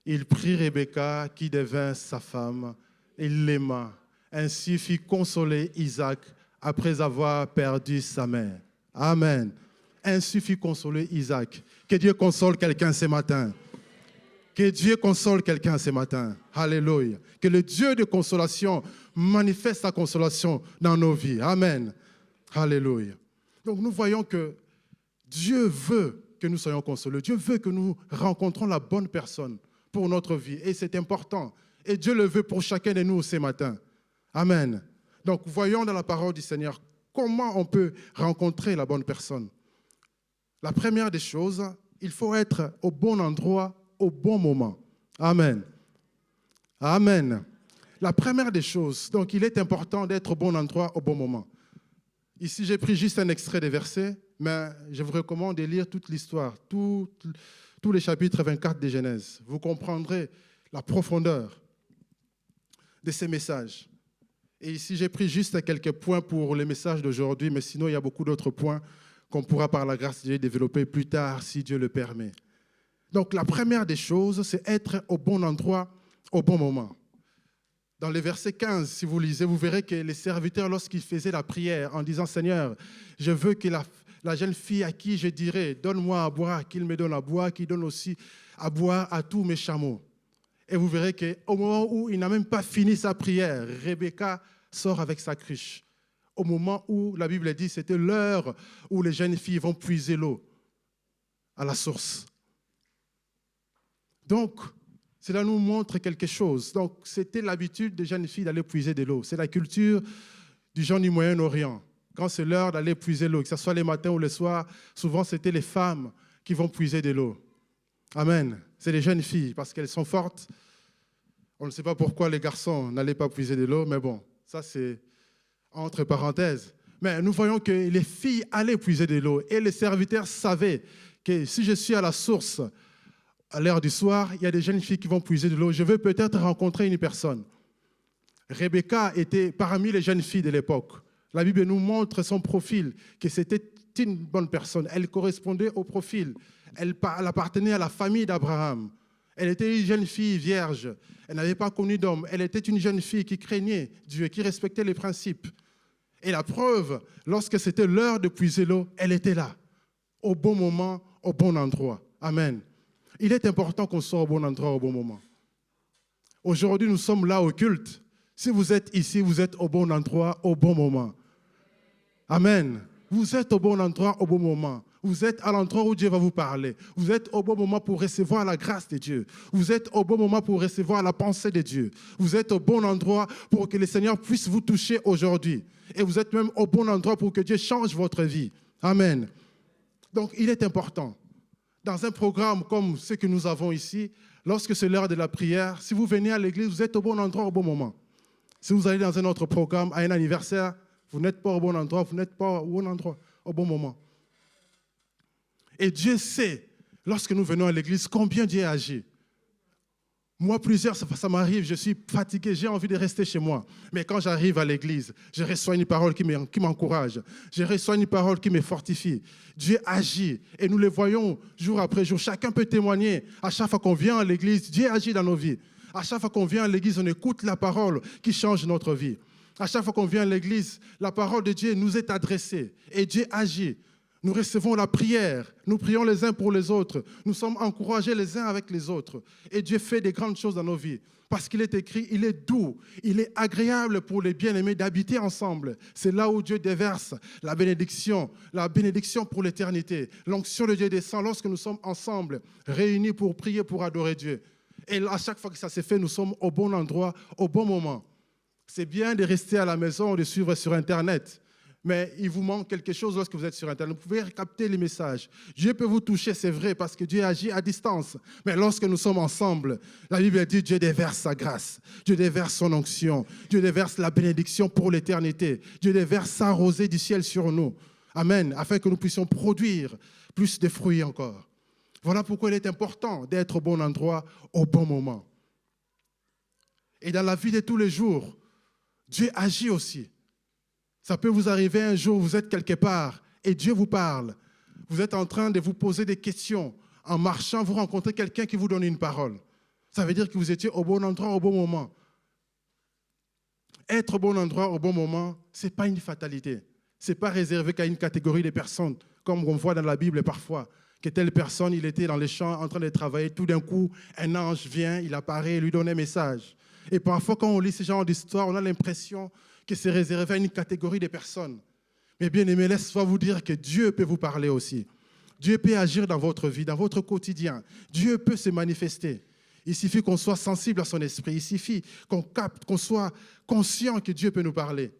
Il prit Rebecca qui devint sa femme, il l'aima. Ainsi fit consoler Isaac après avoir perdu sa mère. Amen. Ainsi fut consolé Isaac. Que Dieu console quelqu'un ce matin. Que Dieu console quelqu'un ce matin. Alléluia. Que le Dieu de consolation manifeste sa consolation dans nos vies. Amen. Alléluia. Donc nous voyons que Dieu veut que nous soyons consolés. Dieu veut que nous rencontrons la bonne personne pour notre vie. Et c'est important. Et Dieu le veut pour chacun de nous ce matin. Amen. Donc voyons dans la parole du Seigneur comment on peut rencontrer la bonne personne. La première des choses, il faut être au bon endroit, au bon moment. Amen. Amen. La première des choses, donc il est important d'être au bon endroit, au bon moment. Ici, j'ai pris juste un extrait des versets, mais je vous recommande de lire toute l'histoire, tous les chapitres 24 de Genèse. Vous comprendrez la profondeur de ces messages. Et ici, j'ai pris juste quelques points pour les messages d'aujourd'hui, mais sinon, il y a beaucoup d'autres points qu'on pourra par la grâce de Dieu développer plus tard, si Dieu le permet. Donc, la première des choses, c'est être au bon endroit, au bon moment. Dans les versets 15, si vous lisez, vous verrez que les serviteurs, lorsqu'ils faisaient la prière en disant « Seigneur, je veux que la jeune fille à qui je dirai, donne-moi à boire, qu'il me donne à boire, qu'il donne aussi à boire à tous mes chameaux. » Et vous verrez qu'au moment où il n'a même pas fini sa prière, Rebecca sort avec sa cruche. Au moment où la Bible dit c'était l'heure où les jeunes filles vont puiser l'eau à la source. Donc, cela nous montre quelque chose. Donc, c'était l'habitude des jeunes filles d'aller puiser de l'eau. C'est la culture du gens du Moyen-Orient. Quand c'est l'heure d'aller puiser l'eau, que ce soit les matins ou les soirs, souvent c'était les femmes qui vont puiser de l'eau. Amen. C'est les jeunes filles parce qu'elles sont fortes. On ne sait pas pourquoi les garçons n'allaient pas puiser de l'eau, mais bon, ça c'est entre parenthèses. Mais nous voyons que les filles allaient puiser de l'eau et les serviteurs savaient que si je suis à la source à l'heure du soir, il y a des jeunes filles qui vont puiser de l'eau. Je veux peut-être rencontrer une personne. Rebecca était parmi les jeunes filles de l'époque. La Bible nous montre son profil, que c'était une bonne personne. Elle correspondait au profil. Elle appartenait à la famille d'Abraham. Elle était une jeune fille vierge. Elle n'avait pas connu d'homme. Elle était une jeune fille qui craignait Dieu, qui respectait les principes. Et la preuve, lorsque c'était l'heure de puiser l'eau, elle était là, au bon moment, au bon endroit. Amen. Il est important qu'on soit au bon endroit, au bon moment. Aujourd'hui, nous sommes là au culte. Si vous êtes ici, vous êtes au bon endroit, au bon moment. Amen. Vous êtes au bon endroit, au bon moment. Vous êtes à l'endroit où Dieu va vous parler. Vous êtes au bon moment pour recevoir la grâce de Dieu. Vous êtes au bon moment pour recevoir la pensée de Dieu. Vous êtes au bon endroit pour que le Seigneur puisse vous toucher aujourd'hui. Et vous êtes même au bon endroit pour que Dieu change votre vie. Amen. Donc, il est important. Dans un programme comme ce que nous avons ici, lorsque c'est l'heure de la prière, si vous venez à l'église, vous êtes au bon endroit au bon moment. Si vous allez dans un autre programme, à un anniversaire, vous n'êtes pas au bon endroit, vous n'êtes pas au bon endroit, au bon moment. Et Dieu sait, lorsque nous venons à l'église, combien Dieu agit. Moi, ça m'arrive, je suis fatigué, j'ai envie de rester chez moi. Mais quand j'arrive à l'église, je reçois une parole qui m'encourage. Je reçois une parole qui me fortifie. Dieu agit et nous le voyons jour après jour. Chacun peut témoigner. À chaque fois qu'on vient à l'église, Dieu agit dans nos vies. À chaque fois qu'on vient à l'église, on écoute la parole qui change notre vie. À chaque fois qu'on vient à l'église, la parole de Dieu nous est adressée et Dieu agit. Nous recevons la prière, nous prions les uns pour les autres, nous sommes encouragés les uns avec les autres. Et Dieu fait des grandes choses dans nos vies. Parce qu'il est écrit, il est doux, il est agréable pour les bien-aimés d'habiter ensemble. C'est là où Dieu déverse la bénédiction pour l'éternité. L'onction de Dieu descend lorsque nous sommes ensemble, réunis pour prier, pour adorer Dieu. Et à chaque fois que ça s'est fait, nous sommes au bon endroit, au bon moment. C'est bien de rester à la maison ou de suivre sur Internet. Mais il vous manque quelque chose lorsque vous êtes sur Internet. Vous pouvez capter les messages. Dieu peut vous toucher, c'est vrai, parce que Dieu agit à distance. Mais lorsque nous sommes ensemble, la Bible dit Dieu déverse sa grâce. Dieu déverse son onction. Dieu déverse la bénédiction pour l'éternité. Dieu déverse sa rosée du ciel sur nous. Amen. Afin que nous puissions produire plus de fruits encore. Voilà pourquoi il est important d'être au bon endroit, au bon moment. Et dans la vie de tous les jours, Dieu agit aussi. Ça peut vous arriver un jour, vous êtes quelque part et Dieu vous parle. Vous êtes en train de vous poser des questions. En marchant, vous rencontrez quelqu'un qui vous donne une parole. Ça veut dire que vous étiez au bon endroit, au bon moment. Être au bon endroit, au bon moment, ce n'est pas une fatalité. Ce n'est pas réservé qu'à une catégorie de personnes, comme on voit dans la Bible parfois, que telle personne, il était dans les champs en train de travailler, tout d'un coup, un ange vient, il apparaît, lui donne un message. Et parfois, quand on lit ce genre d'histoire, on a l'impression que c'est réservé à une catégorie de personnes. Mais bien aimé, laisse-moi vous dire que Dieu peut vous parler aussi. Dieu peut agir dans votre vie, dans votre quotidien. Dieu peut se manifester. Il suffit qu'on soit sensible à son esprit. Il suffit qu'on capte, qu'on soit conscient que Dieu peut nous parler.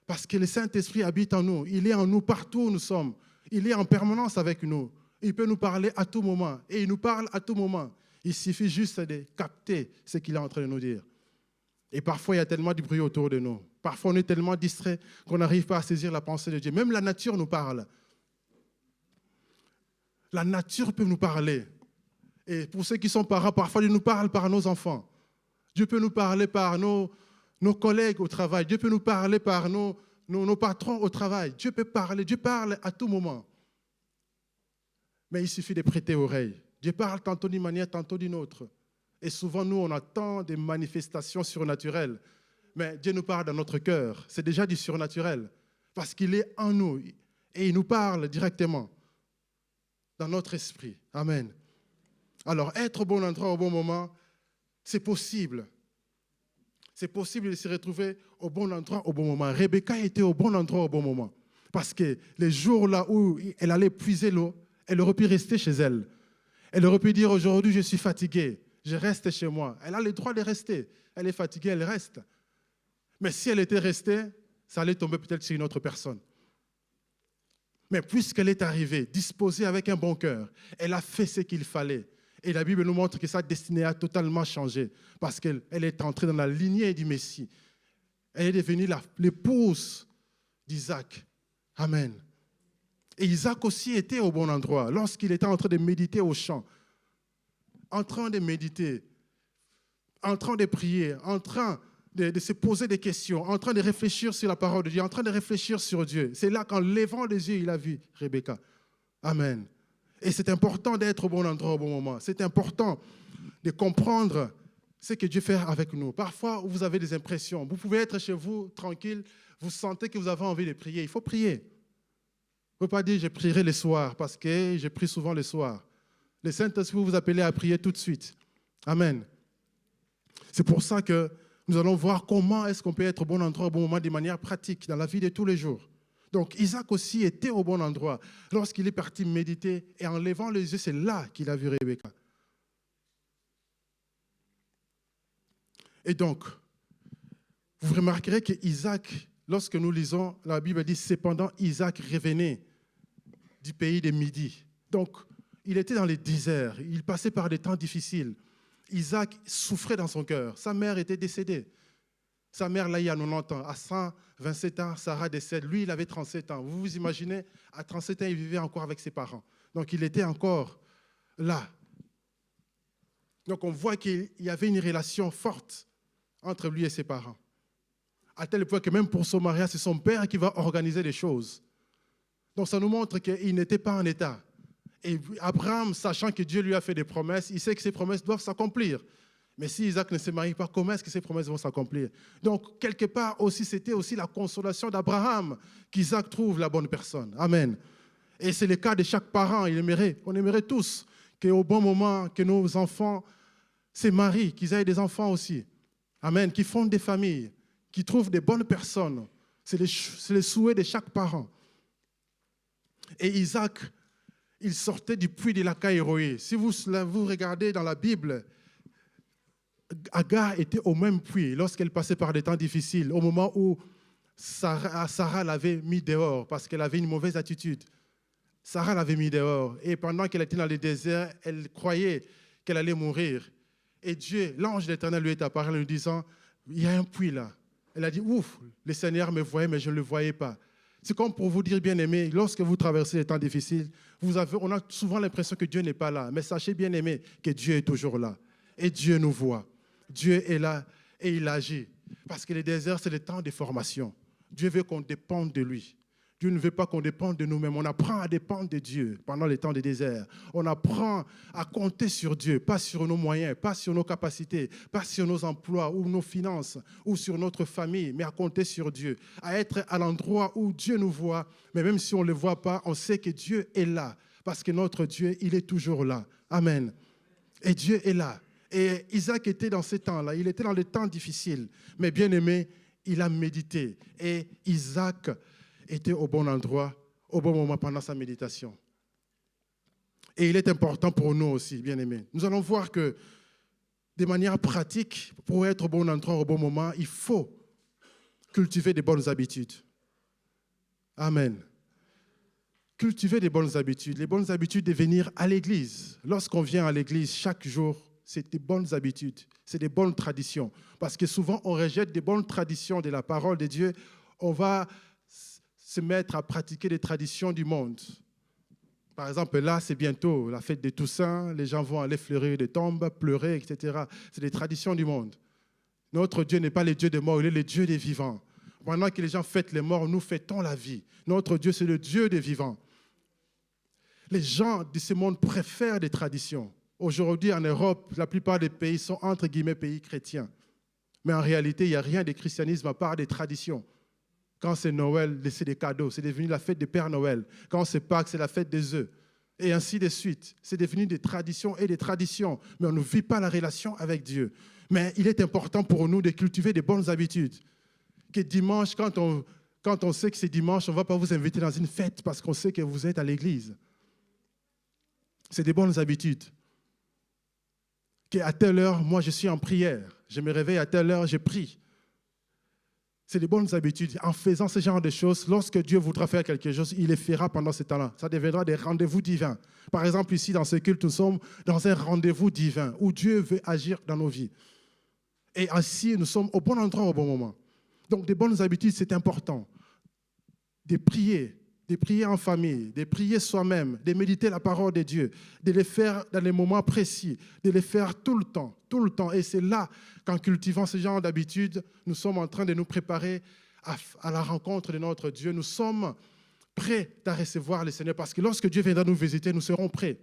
Parce que le Saint-Esprit habite en nous. Il est en nous partout où nous sommes. Il est en permanence avec nous. Il peut nous parler à tout moment. Et il nous parle à tout moment. Il suffit juste de capter ce qu'il est en train de nous dire. Et parfois, il y a tellement de bruit autour de nous. Parfois, on est tellement distrait qu'on n'arrive pas à saisir la pensée de Dieu. Même la nature nous parle. La nature peut nous parler. Et pour ceux qui sont parents, parfois, Dieu nous parle par nos enfants. Dieu peut nous parler par nos collègues au travail. Dieu peut nous parler par nos patrons au travail. Dieu peut parler. Dieu parle à tout moment. Mais il suffit de prêter oreille. Dieu parle tantôt d'une manière, tantôt d'une autre. Et souvent, nous, on attend des manifestations surnaturelles. Mais Dieu nous parle dans notre cœur. C'est déjà du surnaturel. Parce qu'il est en nous. Et il nous parle directement dans notre esprit. Amen. Alors, être au bon endroit au bon moment, c'est possible. C'est possible de se retrouver au bon endroit au bon moment. Rebecca était au bon endroit au bon moment. Parce que les jours là où elle allait puiser l'eau, elle aurait pu rester chez elle. Elle aurait pu dire aujourd'hui, je suis fatiguée, je reste chez moi. Elle a le droit de rester. Elle est fatiguée, elle reste. Mais si elle était restée, ça allait tomber peut-être sur une autre personne. Mais puisqu'elle est arrivée, disposée avec un bon cœur, elle a fait ce qu'il fallait. Et la Bible nous montre que sa destinée a totalement changé parce qu'elle est entrée dans la lignée du Messie. Elle est devenue l'épouse d'Isaac. Amen. Et Isaac aussi était au bon endroit lorsqu'il était en train de méditer au champ, en train de méditer, en train de prier, en train de se poser des questions, en train de réfléchir sur la parole de Dieu, en train de réfléchir sur Dieu. C'est là qu'en levant les yeux, il a vu Rebecca. Amen. Et c'est important d'être au bon endroit au bon moment. C'est important de comprendre ce que Dieu fait avec nous. Parfois, vous avez des impressions. Vous pouvez être chez vous, tranquille, vous sentez que vous avez envie de prier. Il faut prier. Il ne faut pas dire « je prierai le soir » parce que je prie souvent le soir. Le Saint-Esprit vous appelle à prier tout de suite. Amen. C'est pour ça que nous allons voir comment est-ce qu'on peut être au bon endroit au bon moment de manière pratique dans la vie de tous les jours. Donc Isaac aussi était au bon endroit lorsqu'il est parti méditer et en levant les yeux, c'est là qu'il a vu Rebecca. Et donc, vous remarquerez que Isaac, lorsque nous lisons, la Bible dit « Cependant, Isaac revenait du pays de Midi ». Donc, il était dans les déserts, il passait par des temps difficiles. Isaac souffrait dans son cœur. Sa mère était décédée. Sa mère, là, il y a 90 ans. À 127 ans, Sarah décède. Lui, il avait 37 ans. Vous vous imaginez, à 37 ans, il vivait encore avec ses parents. Donc, il était encore là. Donc, on voit qu'il y avait une relation forte entre lui et ses parents. À tel point que même pour son mariage, c'est son père qui va organiser les choses. Donc, ça nous montre qu'il n'était pas en état. Et Abraham, sachant que Dieu lui a fait des promesses, il sait que ces promesses doivent s'accomplir. Mais si Isaac ne se marie pas, comment est-ce que ces promesses vont s'accomplir? Donc, quelque part aussi, c'était aussi la consolation d'Abraham qu'Isaac trouve la bonne personne. Amen. Et c'est le cas de chaque parent. On aimerait tous qu'au bon moment, que nos enfants se marient, qu'ils aient des enfants aussi. Amen. Qu'ils fondent des familles, qu'ils trouvent des bonnes personnes. C'est le souhait de chaque parent. Et Isaac, il sortait du puits de Lacaïroé. Si vous regardez dans la Bible, Agar était au même puits lorsqu'elle passait par des temps difficiles, au moment où Sarah l'avait mis dehors parce qu'elle avait une mauvaise attitude. Sarah l'avait mis dehors et pendant qu'elle était dans le désert, elle croyait qu'elle allait mourir. Et Dieu, l'ange de l'Éternel lui est apparu en lui disant, il y a un puits là. Elle a dit, ouf, le Seigneur me voyait mais je ne le voyais pas. C'est comme pour vous dire, bien-aimés, lorsque vous traversez les temps difficiles, on a souvent l'impression que Dieu n'est pas là. Mais sachez, bien-aimés, que Dieu est toujours là. Et Dieu nous voit. Dieu est là et il agit. Parce que le désert, c'est le temps de formation. Dieu veut qu'on dépende de lui. Dieu Dieu ne veut pas qu'on dépende de nous-mêmes. On apprend à dépendre de Dieu pendant les temps de désert. On apprend à compter sur Dieu, pas sur nos moyens, pas sur nos capacités, pas sur nos emplois ou nos finances ou sur notre famille, mais à compter sur Dieu, à être à l'endroit où Dieu nous voit. Mais même si on ne le voit pas, on sait que Dieu est là parce que notre Dieu, il est toujours là. Amen. Et Dieu est là. Et Isaac était dans ces temps-là. Il était dans les temps difficiles. Mais bien aimé, il a médité. Et Isaac était au bon endroit, au bon moment pendant sa méditation. Et il est important pour nous aussi, bien aimés. Nous allons voir que de manière pratique, pour être au bon endroit, au bon moment, il faut cultiver des bonnes habitudes. Amen. Cultiver des bonnes habitudes. Les bonnes habitudes de venir à l'église. Lorsqu'on vient à l'église chaque jour, c'est des bonnes habitudes, c'est des bonnes traditions. Parce que souvent, on rejette des bonnes traditions de la parole de Dieu. On va se mettre à pratiquer des traditions du monde. Par exemple, là, c'est bientôt la fête des Toussaints. Les gens vont aller fleurir des tombes, pleurer, etc. C'est des traditions du monde. Notre Dieu n'est pas le Dieu des morts, il est le Dieu des vivants. Pendant que les gens fêtent les morts, nous fêtons la vie. Notre Dieu, c'est le Dieu des vivants. Les gens de ce monde préfèrent des traditions. Aujourd'hui, en Europe, la plupart des pays sont entre guillemets pays chrétiens. Mais en réalité, il n'y a rien de christianisme à part des traditions. Quand c'est Noël, c'est des cadeaux. C'est devenu la fête du Père Noël. Quand c'est Pâques, c'est la fête des œufs. Et ainsi de suite. C'est devenu des traditions et des traditions. Mais on ne vit pas la relation avec Dieu. Mais il est important pour nous de cultiver des bonnes habitudes. Que dimanche, quand on sait que c'est dimanche, on ne va pas vous inviter dans une fête parce qu'on sait que vous êtes à l'église. C'est des bonnes habitudes. Qu'à telle heure, moi, je suis en prière. Je me réveille à telle heure, je prie. C'est des bonnes habitudes. En faisant ce genre de choses, lorsque Dieu voudra faire quelque chose, il les fera pendant ce temps-là. Ça deviendra des rendez-vous divins. Par exemple, ici, dans ce culte, nous sommes dans un rendez-vous divin où Dieu veut agir dans nos vies. Et ainsi, nous sommes au bon endroit, au bon moment. Donc, des bonnes habitudes, c'est important. De prier en famille, de prier soi-même, de méditer la parole de Dieu, de les faire dans les moments précis, de les faire tout le temps. Et c'est là qu'en cultivant ce genre d'habitudes, nous sommes en train de nous préparer à la rencontre de notre Dieu. Nous sommes prêts à recevoir le Seigneur parce que lorsque Dieu viendra nous visiter, nous serons prêts.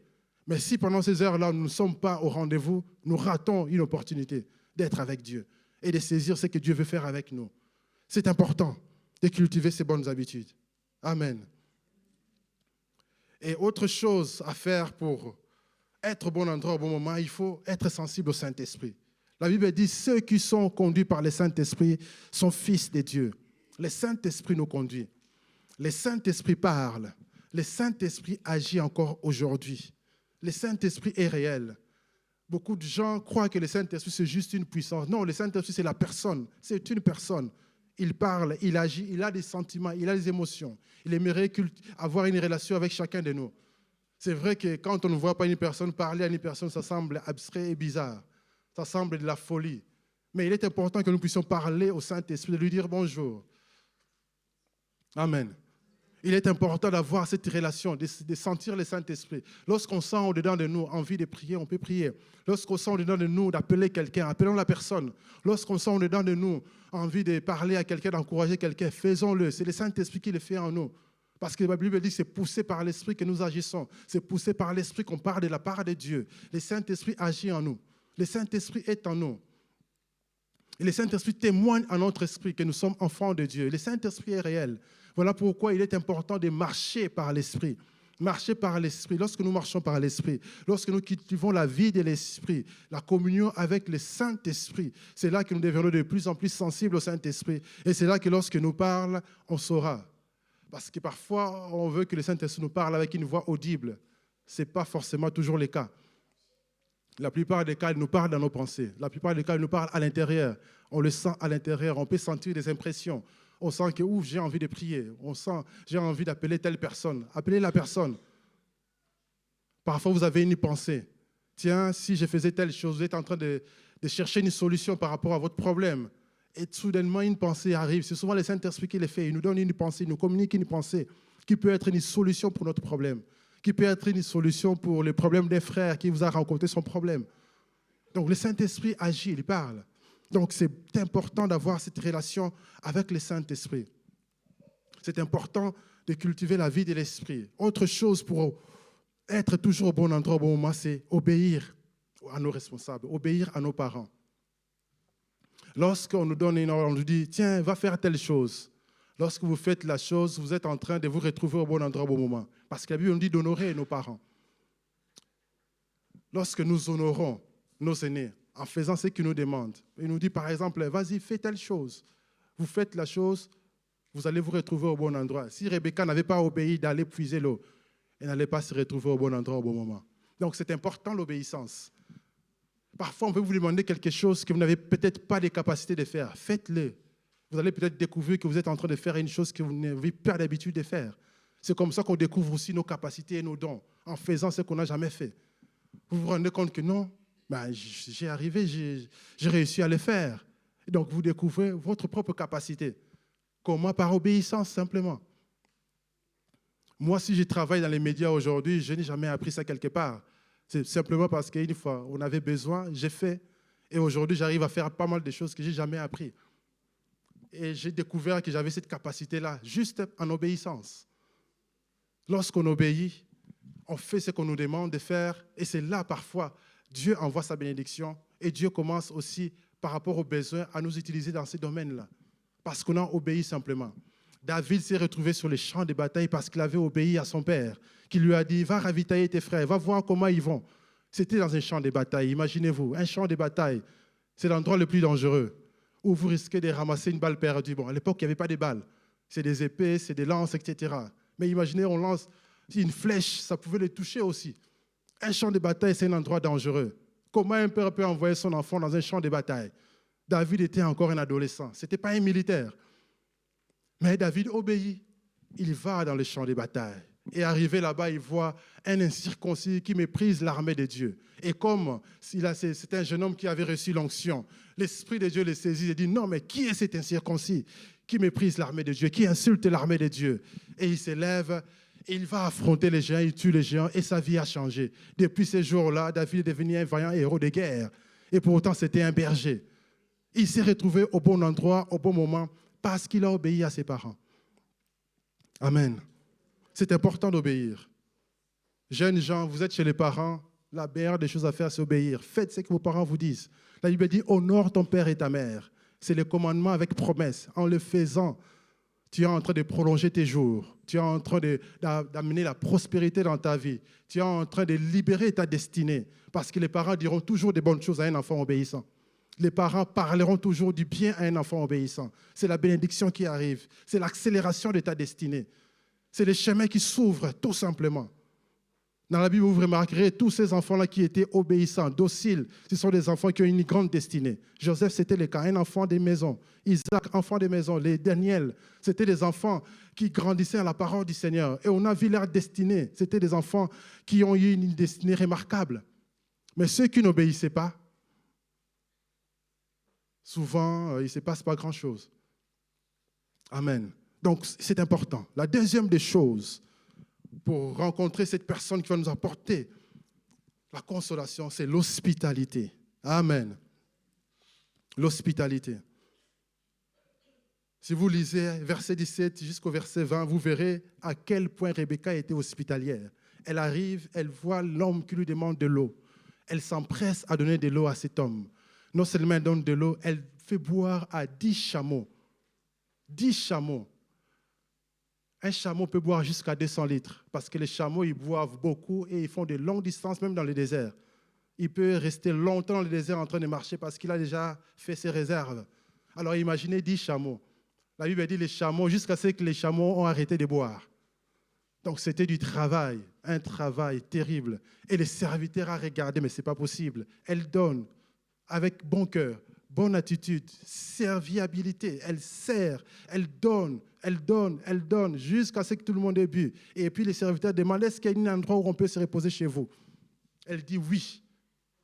Mais si pendant ces heures-là, nous ne sommes pas au rendez-vous, nous ratons une opportunité d'être avec Dieu et de saisir ce que Dieu veut faire avec nous. C'est important de cultiver ces bonnes habitudes. Amen. Et autre chose à faire pour être au bon endroit au bon moment, il faut être sensible au Saint-Esprit. La Bible dit, ceux qui sont conduits par le Saint-Esprit sont fils de Dieu. Le Saint-Esprit nous conduit. Le Saint-Esprit parle. Le Saint-Esprit agit encore aujourd'hui. Le Saint-Esprit est réel. Beaucoup de gens croient que le Saint-Esprit, c'est juste une puissance. Non, le Saint-Esprit, c'est la personne. C'est une personne. Il parle, il agit, il a des sentiments, il a des émotions. Il aimerait avoir une relation avec chacun de nous. C'est vrai que quand on ne voit pas une personne parler à une personne, ça semble abstrait et bizarre. Ça semble de la folie. Mais il est important que nous puissions parler au Saint-Esprit, de lui dire bonjour. Amen. Il est important d'avoir cette relation, de sentir le Saint-Esprit. Lorsqu'on sent au-dedans de nous envie de prier, on peut prier. Lorsqu'on sent au-dedans de nous d'appeler quelqu'un, appelons la personne. Lorsqu'on sent au-dedans de nous envie de parler à quelqu'un, d'encourager quelqu'un, faisons-le. C'est le Saint-Esprit qui le fait en nous. Parce que la Bible dit que c'est poussé par l'Esprit que nous agissons. C'est poussé par l'Esprit qu'on parle de la part de Dieu. Le Saint-Esprit agit en nous. Le Saint-Esprit est en nous. Et le Saint-Esprit témoigne à notre esprit que nous sommes enfants de Dieu. Le Saint-Esprit est réel. Voilà pourquoi il est important de marcher par l'Esprit. Marcher par l'Esprit. Lorsque nous marchons par l'Esprit, lorsque nous cultivons la vie de l'Esprit, la communion avec le Saint-Esprit, c'est là que nous devenons de plus en plus sensibles au Saint-Esprit. Et c'est là que lorsque nous parle, on saura. Parce que parfois, on veut que le Saint-Esprit nous parle avec une voix audible. Ce n'est pas forcément toujours le cas. La plupart des cas, il nous parle dans nos pensées. La plupart des cas, il nous parle à l'intérieur. On le sent à l'intérieur. On peut sentir des impressions. On sent que j'ai envie de prier. On sent j'ai envie d'appeler telle personne. Appelez la personne. Parfois, vous avez une pensée. Tiens, si je faisais telle chose, vous êtes en train de chercher une solution par rapport à votre problème. Et soudainement, une pensée arrive. C'est souvent le Saint-Esprit qui le fait. Il nous donne une pensée, il nous communique une pensée qui peut être une solution pour notre problème, qui peut être une solution pour le problème des frères qui vous a raconté son problème. Donc, le Saint-Esprit agit, il parle. Donc, c'est important d'avoir cette relation avec le Saint-Esprit. C'est important de cultiver la vie de l'esprit. Autre chose pour être toujours au bon endroit au bon moment, c'est obéir à nos responsables, obéir à nos parents. Lorsqu'on nous donne une ordre, on nous dit, tiens, va faire telle chose. Lorsque vous faites la chose, vous êtes en train de vous retrouver au bon endroit au bon moment. Parce que la Bible nous dit d'honorer nos parents. Lorsque nous honorons nos aînés, en faisant ce qu'ils nous demandent, il nous dit par exemple, vas-y, fais telle chose. Vous faites la chose, vous allez vous retrouver au bon endroit. Si Rebecca n'avait pas obéi d'aller puiser l'eau, elle n'allait pas se retrouver au bon endroit au bon moment. Donc c'est important l'obéissance. Parfois, on peut vous demander quelque chose que vous n'avez peut-être pas les capacités de faire. Faites-le. Vous allez peut-être découvrir que vous êtes en train de faire une chose que vous n'avez pas l'habitude de faire. C'est comme ça qu'on découvre aussi nos capacités et nos dons, en faisant ce qu'on n'a jamais fait. Vous vous rendez compte que non, j'ai arrivé, j'ai réussi à le faire. Et donc, vous découvrez votre propre capacité. Comment? Par obéissance, simplement. Moi, si je travaille dans les médias aujourd'hui, je n'ai jamais appris ça quelque part. C'est simplement parce qu'une fois, on avait besoin, j'ai fait. Et aujourd'hui, j'arrive à faire pas mal de choses que je n'ai jamais appris. Et j'ai découvert que j'avais cette capacité-là, juste en obéissance. Lorsqu'on obéit, on fait ce qu'on nous demande de faire. Et c'est là, parfois, Dieu envoie sa bénédiction. Et Dieu commence aussi, par rapport aux besoins, à nous utiliser dans ces domaines-là. Parce qu'on a obéi simplement. David s'est retrouvé sur les champs de bataille parce qu'il avait obéi à son père, qui lui a dit, va ravitailler tes frères, va voir comment ils vont. C'était dans un champ de bataille, imaginez-vous, un champ de bataille, c'est l'endroit le plus dangereux, où vous risquez de ramasser une balle perdue. Bon, à l'époque, il n'y avait pas de balles, c'est des épées, c'est des lances, etc. Mais imaginez, on lance une flèche, ça pouvait les toucher aussi. Un champ de bataille, c'est un endroit dangereux. Comment un père peut envoyer son enfant dans un champ de bataille? David était encore un adolescent, ce n'était pas un militaire. Mais David obéit. Il va dans le champ de bataille. Et arrivé là-bas, il voit un incirconcis qui méprise l'armée de Dieu. Et comme c'est un jeune homme qui avait reçu l'onction, l'Esprit de Dieu le saisit et dit, non, mais qui est cet incirconcis qui méprise l'armée de Dieu, qui insulte l'armée de Dieu? Et il s'élève, et il va affronter les géants, il tue les géants, et sa vie a changé. Depuis ces jours-là, David est devenu un vaillant héros de guerre. Et pourtant, c'était un berger. Il s'est retrouvé au bon endroit, au bon moment, parce qu'il a obéi à ses parents. Amen. C'est important d'obéir. Jeunes gens, vous êtes chez les parents, la meilleure des choses à faire, c'est obéir. Faites ce que vos parents vous disent. La Bible dit, honore ton père et ta mère. C'est le commandement avec promesse. En le faisant, tu es en train de prolonger tes jours. Tu es en train d'amener la prospérité dans ta vie. Tu es en train de libérer ta destinée. Parce que les parents diront toujours des bonnes choses à un enfant obéissant. Les parents parleront toujours du bien à un enfant obéissant. C'est la bénédiction qui arrive. C'est l'accélération de ta destinée. C'est le chemin qui s'ouvre, tout simplement. Dans la Bible, vous remarquerez tous ces enfants-là qui étaient obéissants, dociles. Ce sont des enfants qui ont une grande destinée. Joseph, c'était le cas, un enfant des maisons. Isaac, enfant des maisons. Les Daniel, c'était des enfants qui grandissaient à la parole du Seigneur. Et on a vu leur destinée. C'était des enfants qui ont eu une destinée remarquable. Mais ceux qui n'obéissaient pas, souvent, il ne se passe pas grand-chose. Amen. Donc, c'est important. La deuxième des choses, pour rencontrer cette personne qui va nous apporter la consolation, c'est l'hospitalité. Amen. L'hospitalité. Si vous lisez verset 17 jusqu'au verset 20, vous verrez à quel point Rebecca était hospitalière. Elle arrive, elle voit l'homme qui lui demande de l'eau. Elle s'empresse à donner de l'eau à cet homme. Non seulement elle donne de l'eau, elle fait boire à 10 chameaux. 10 chameaux. Un chameau peut boire jusqu'à 200 litres parce que les chameaux, ils boivent beaucoup et ils font de longues distances, même dans le désert. Il peut rester longtemps dans le désert en train de marcher parce qu'il a déjà fait ses réserves. Alors imaginez 10 chameaux. La Bible dit les chameaux, jusqu'à ce que les chameaux ont arrêté de boire. Donc c'était du travail, un travail terrible. Et les serviteurs ont regardé, mais ce n'est pas possible. Elle donne avec bon cœur, bonne attitude, serviabilité. Elle sert, elle donne, jusqu'à ce que tout le monde ait bu. Et puis les serviteurs demandent, est-ce qu'il y a un endroit où on peut se reposer chez vous? Elle dit oui.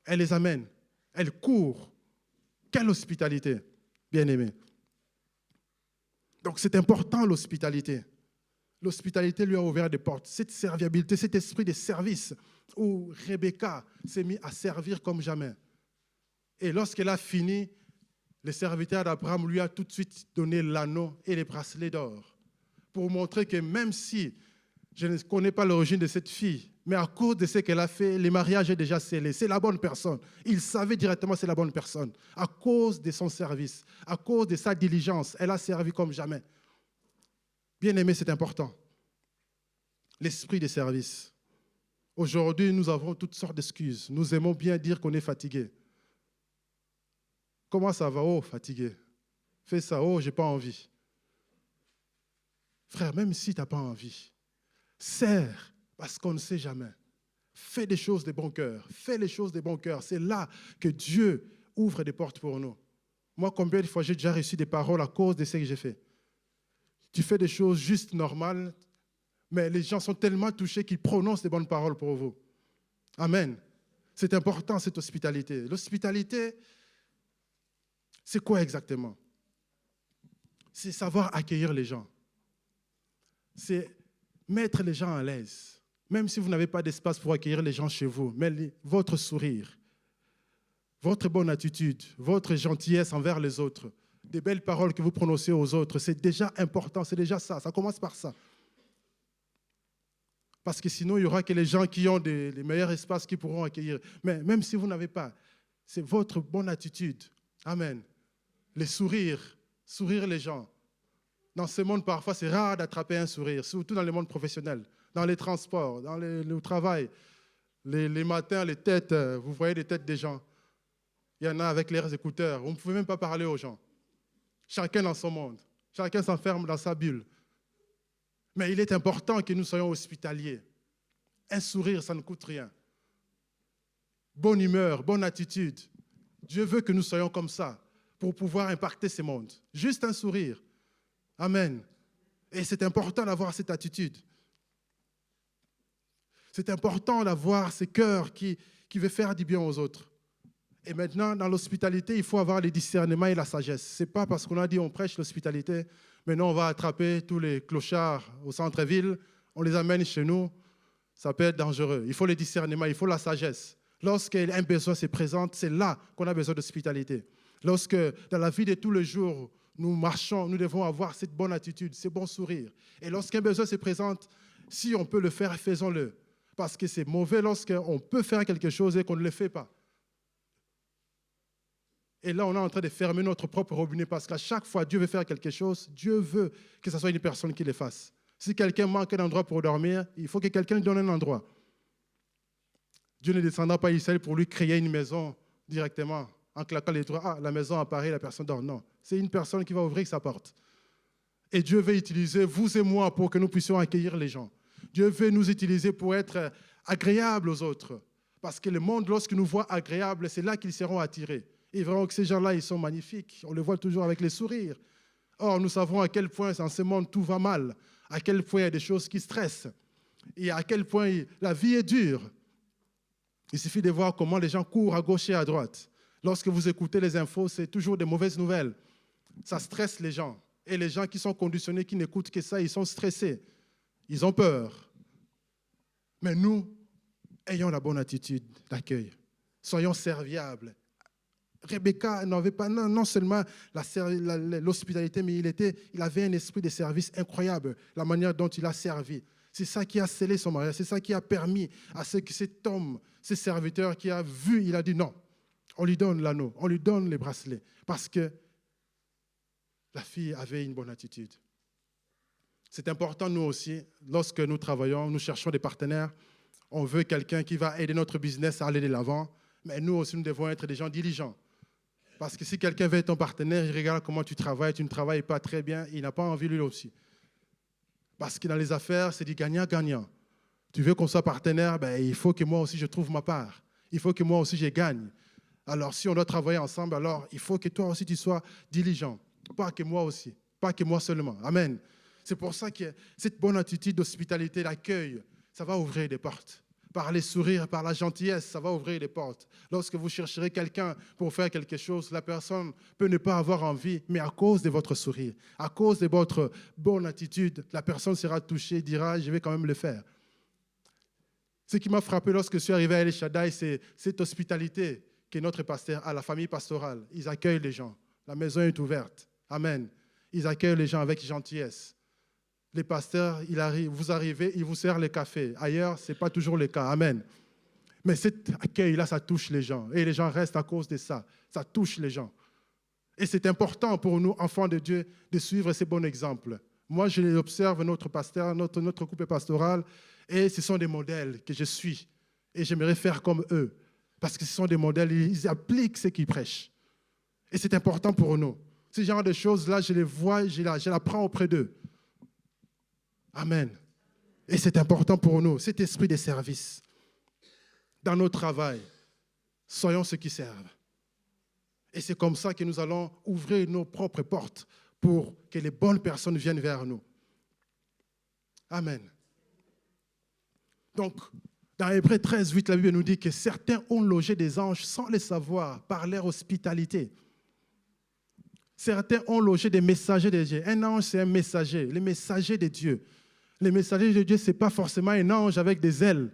Elle les amène. Elle court. Quelle hospitalité, bien-aimé. Donc c'est important l'hospitalité. L'hospitalité lui a ouvert des portes. Cette serviabilité, cet esprit de service où Rebecca s'est mise à servir comme jamais. Et lorsqu'elle a fini, le serviteur d'Abraham lui a tout de suite donné l'anneau et les bracelets d'or. pour montrer que même si je ne connais pas l'origine de cette fille, mais à cause de ce qu'elle a fait, le mariage est déjà scellé. C'est la bonne personne. Il savait directement que c'est la bonne personne. À cause de son service, à cause de sa diligence, elle a servi comme jamais. Bien aimé, c'est important. L'esprit de service. Aujourd'hui, nous avons toutes sortes d'excuses. Nous aimons bien dire qu'on est fatigué. Comment ça va? Oh, fatigué. Fais ça. Oh, j'ai pas envie. Frère, même si tu n'as pas envie, sers parce qu'on ne sait jamais. Fais des choses de bon cœur. Fais les choses de bon cœur. C'est là que Dieu ouvre des portes pour nous. Moi, combien de fois j'ai déjà reçu des paroles à cause de ce que j'ai fait? Tu fais des choses juste normales, mais les gens sont tellement touchés qu'ils prononcent des bonnes paroles pour vous. Amen. C'est important, cette hospitalité. L'hospitalité, c'est quoi exactement? C'est savoir accueillir les gens. C'est mettre les gens à l'aise. Même si vous n'avez pas d'espace pour accueillir les gens chez vous, mais votre sourire, votre bonne attitude, votre gentillesse envers les autres, des belles paroles que vous prononcez aux autres, c'est déjà important, c'est déjà ça. Ça commence par ça. Parce que sinon, il n'y aura que les gens qui ont les meilleurs espaces qui pourront accueillir. Mais même si vous n'avez pas, c'est votre bonne attitude. Amen. Les sourires, sourire les gens. Dans ce monde, parfois, c'est rare d'attraper un sourire, surtout dans le monde professionnel, dans les transports, dans le travail. Les matins, les têtes, vous voyez les têtes des gens. Il y en a avec leurs écouteurs. Vous ne pouvez même pas parler aux gens. Chacun dans son monde. Chacun s'enferme dans sa bulle. Mais il est important que nous soyons hospitaliers. Un sourire, ça ne coûte rien. Bonne humeur, bonne attitude. Dieu veut que nous soyons comme ça pour pouvoir impacter ce monde. Juste un sourire. Amen. Et c'est important d'avoir cette attitude. C'est important d'avoir ce cœur qui veut faire du bien aux autres. Et maintenant, dans l'hospitalité, il faut avoir le discernement et la sagesse. Ce n'est pas parce qu'on a dit on prêche l'hospitalité, maintenant on va attraper tous les clochards au centre-ville, on les amène chez nous, ça peut être dangereux. Il faut le discernement, il faut la sagesse. Lorsqu'un besoin se présente, c'est là qu'on a besoin d'hospitalité. Lorsque dans la vie de tous les jours, nous marchons, nous devons avoir cette bonne attitude, ce bon sourire. Et lorsqu'un besoin se présente, si on peut le faire, faisons-le. Parce que c'est mauvais lorsqu'on peut faire quelque chose et qu'on ne le fait pas. Et là, on est en train de fermer notre propre robinet parce qu'à chaque fois, Dieu veut faire quelque chose, Dieu veut que ce soit une personne qui le fasse. Si quelqu'un manque d'un endroit pour dormir, il faut que quelqu'un lui donne un endroit. Dieu ne descendra pas ici pour lui créer une maison directement, en claquant les doigts. Ah, la maison apparaît, la personne dort. Non, c'est une personne qui va ouvrir sa porte. Et Dieu veut utiliser vous et moi pour que nous puissions accueillir les gens. Dieu veut nous utiliser pour être agréables aux autres. Parce que le monde, lorsqu'il nous voit agréables, c'est là qu'ils seront attirés. Ils verront que ces gens-là, ils sont magnifiques. On les voit toujours avec les sourires. Or, nous savons à quel point dans ce monde, tout va mal. À quel point il y a des choses qui stressent. Et à quel point la vie est dure. Il suffit de voir comment les gens courent à gauche et à droite. Lorsque vous écoutez les infos, c'est toujours des mauvaises nouvelles. Ça stresse les gens. Et les gens qui sont conditionnés, qui n'écoutent que ça, ils sont stressés. Ils ont peur. Mais nous, ayons la bonne attitude d'accueil. Soyons serviables. Rebecca n'avait pas non seulement l'hospitalité, mais il avait un esprit de service incroyable, la manière dont il a servi. C'est ça qui a scellé son mariage, c'est ça qui a permis à ce que cet homme, ce serviteur qui a vu, il a dit non, on lui donne l'anneau, on lui donne les bracelets, parce que la fille avait une bonne attitude. C'est important, nous aussi, lorsque nous travaillons, nous cherchons des partenaires, on veut quelqu'un qui va aider notre business à aller de l'avant, mais nous aussi, nous devons être des gens diligents. Parce que si quelqu'un veut être ton partenaire, il regarde comment tu ne travailles pas très bien, il n'a pas envie lui aussi. Parce que dans les affaires, c'est du gagnant-gagnant. Tu veux qu'on soit partenaire, il faut que moi aussi je trouve ma part. Il faut que moi aussi je gagne. Alors si on doit travailler ensemble, alors il faut que toi aussi tu sois diligent. Pas que moi aussi, pas que moi seulement. Amen. C'est pour ça que cette bonne attitude d'hospitalité, d'accueil, ça va ouvrir des portes. Par les sourires, par la gentillesse, ça va ouvrir des portes. Lorsque vous chercherez quelqu'un pour faire quelque chose, la personne peut ne pas avoir envie, mais à cause de votre sourire, à cause de votre bonne attitude, la personne sera touchée et dira « je vais quand même le faire ». Ce qui m'a frappé lorsque je suis arrivé à El Shaddai, c'est cette hospitalité que notre pasteur a, la famille pastorale. Ils accueillent les gens. La maison est ouverte. Amen. Ils accueillent les gens avec gentillesse. les pasteurs, vous arrivez, ils vous servent les cafés. Ailleurs, ce n'est pas toujours le cas. Amen. Mais cet accueil-là, ça touche les gens. Et les gens restent à cause de ça. Ça touche les gens. Et c'est important pour nous, enfants de Dieu, de suivre ces bons exemples. Moi, je observe notre pasteur, notre couple pastoral, et ce sont des modèles que je suis. Et j'aimerais faire comme eux. Parce que ce sont des modèles, ils appliquent ce qu'ils prêchent. Et c'est important pour nous. Ce genre de choses-là, je les vois, je l'apprends auprès d'eux. Amen. Et c'est important pour nous, cet esprit de service. Dans nos travail, soyons ceux qui servent. Et c'est comme ça que nous allons ouvrir nos propres portes pour que les bonnes personnes viennent vers nous. Amen. Donc, dans Hébreux 13, 8, la Bible nous dit que certains ont logé des anges sans le savoir par leur hospitalité. Certains ont logé des messagers de Dieu. Un ange, c'est un messager, le messager de Dieu. Le messager de Dieu, ce n'est pas forcément un ange avec des ailes.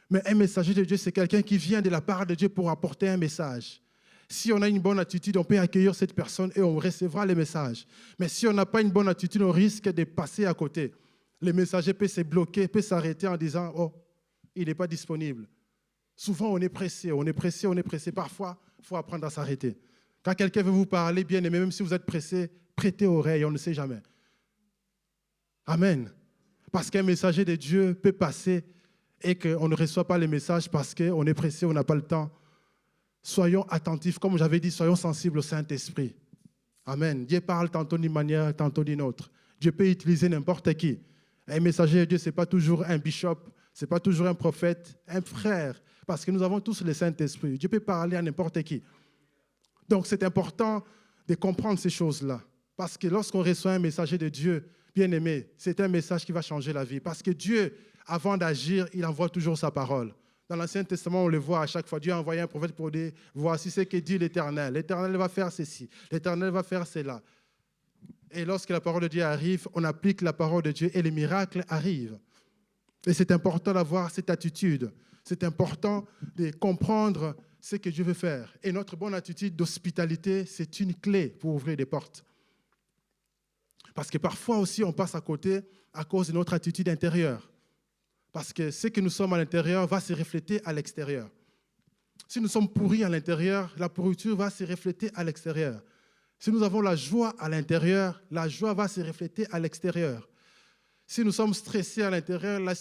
Mais un messager de Dieu, c'est quelqu'un qui vient de la part de Dieu pour apporter un message. Si on a une bonne attitude, on peut accueillir cette personne et on recevra les messages. Mais si on n'a pas une bonne attitude, on risque de passer à côté. Le messager peut se bloquer, peut s'arrêter en disant « Oh, il n'est pas disponible ». Souvent, on est pressé. Parfois, il faut apprendre à s'arrêter. Quand quelqu'un veut vous parler, bien aimé, même si vous êtes pressé, prêtez oreille, on ne sait jamais. Amen. Parce qu'un messager de Dieu peut passer et qu'on ne reçoit pas les messages parce qu'on est pressé, on n'a pas le temps. Soyons attentifs, comme j'avais dit, soyons sensibles au Saint-Esprit. Amen. Dieu parle tantôt d'une manière, tantôt d'une autre. Dieu peut utiliser n'importe qui. Un messager de Dieu, ce n'est pas toujours un bishop, ce n'est pas toujours un prophète, un frère, parce que nous avons tous le Saint-Esprit. Dieu peut parler à n'importe qui. Donc, c'est important de comprendre ces choses-là. Parce que lorsqu'on reçoit un messager de Dieu, bien aimé, c'est un message qui va changer la vie. Parce que Dieu, avant d'agir, il envoie toujours sa parole. Dans l'Ancien Testament, on le voit à chaque fois. Dieu a envoyé un prophète pour dire, voici ce que dit l'Éternel. L'Éternel va faire ceci. L'Éternel va faire cela. Et lorsque la parole de Dieu arrive, on applique la parole de Dieu et les miracles arrivent. Et c'est important d'avoir cette attitude. C'est important de comprendre ce que Dieu veut faire. Et notre bonne attitude d'hospitalité, c'est une clé pour ouvrir des portes. Parce que parfois aussi, on passe à côté à cause de notre attitude intérieure. Parce que ce que nous sommes à l'intérieur va se refléter à l'extérieur. Si nous sommes pourris à l'intérieur, la pourriture va se refléter à l'extérieur. Si nous avons la joie à l'intérieur, la joie va se refléter à l'extérieur. Si nous sommes stressés à l'intérieur, le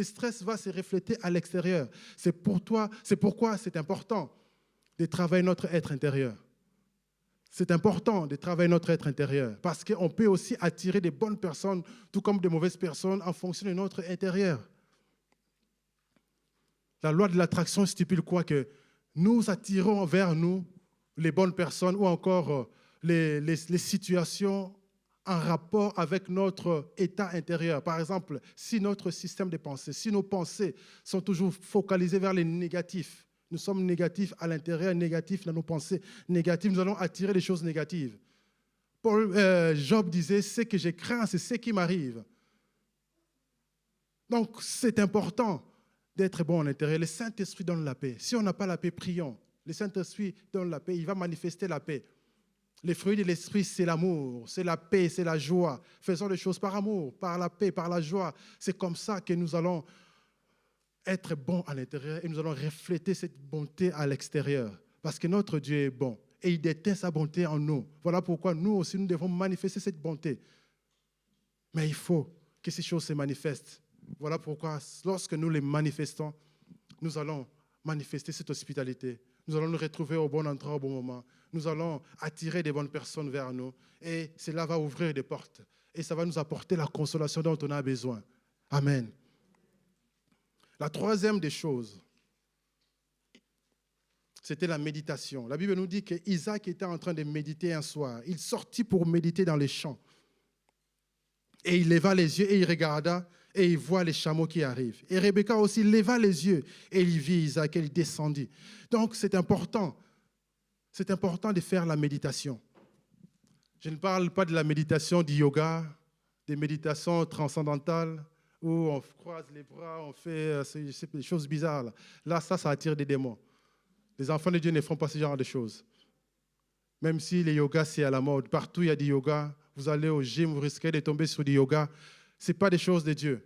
stress va se refléter à l'extérieur. C'est pourquoi c'est important de travailler notre être intérieur. C'est important de travailler notre être intérieur parce qu'on peut aussi attirer des bonnes personnes, tout comme de mauvaises personnes, en fonction de notre intérieur. La loi de l'attraction stipule quoi? Que nous attirons vers nous les bonnes personnes ou encore les situations en rapport avec notre état intérieur. Par exemple, si notre système de pensée, si nos pensées sont toujours focalisées vers les négatifs, nous sommes négatifs à l'intérieur, négatifs dans nos pensées négatives, nous allons attirer des choses négatives. Job disait, ce que je crains, c'est ce qui m'arrive. Donc, c'est important d'être bon à l'intérieur. Le Saint-Esprit donne la paix. Si on n'a pas la paix, prions. Le Saint-Esprit donne la paix, il va manifester la paix. Les fruits de l'esprit, c'est l'amour, c'est la paix, c'est la joie. Faisons les choses par amour, par la paix, par la joie. C'est comme ça que nous allons être bons à l'intérieur et nous allons refléter cette bonté à l'extérieur. Parce que notre Dieu est bon et il détient sa bonté en nous. Voilà pourquoi nous aussi, nous devons manifester cette bonté. Mais il faut que ces choses se manifestent. Voilà pourquoi, lorsque nous les manifestons, nous allons manifester cette hospitalité. Nous allons nous retrouver au bon endroit, au bon moment. Nous allons attirer des bonnes personnes vers nous. Et cela va ouvrir des portes. Et ça va nous apporter la consolation dont on a besoin. Amen. La troisième des choses, c'était la méditation. La Bible nous dit qu'Isaac était en train de méditer un soir. Il sortit pour méditer dans les champs. Et il leva les yeux et il regarda et il voit les chameaux qui arrivent. Et Rebecca aussi leva les yeux et il vit Isaac et il descendit. Donc c'est important de faire la méditation. Je ne parle pas de la méditation du yoga, des méditations transcendantales, où on croise les bras, on fait des choses bizarres. Là, ça attire des démons. Les enfants de Dieu ne font pas ce genre de choses. Même si les yogas, c'est à la mode. Partout, il y a du yoga. Vous allez au gym, vous risquez de tomber sur du yoga. Ce n'est pas des choses de Dieu.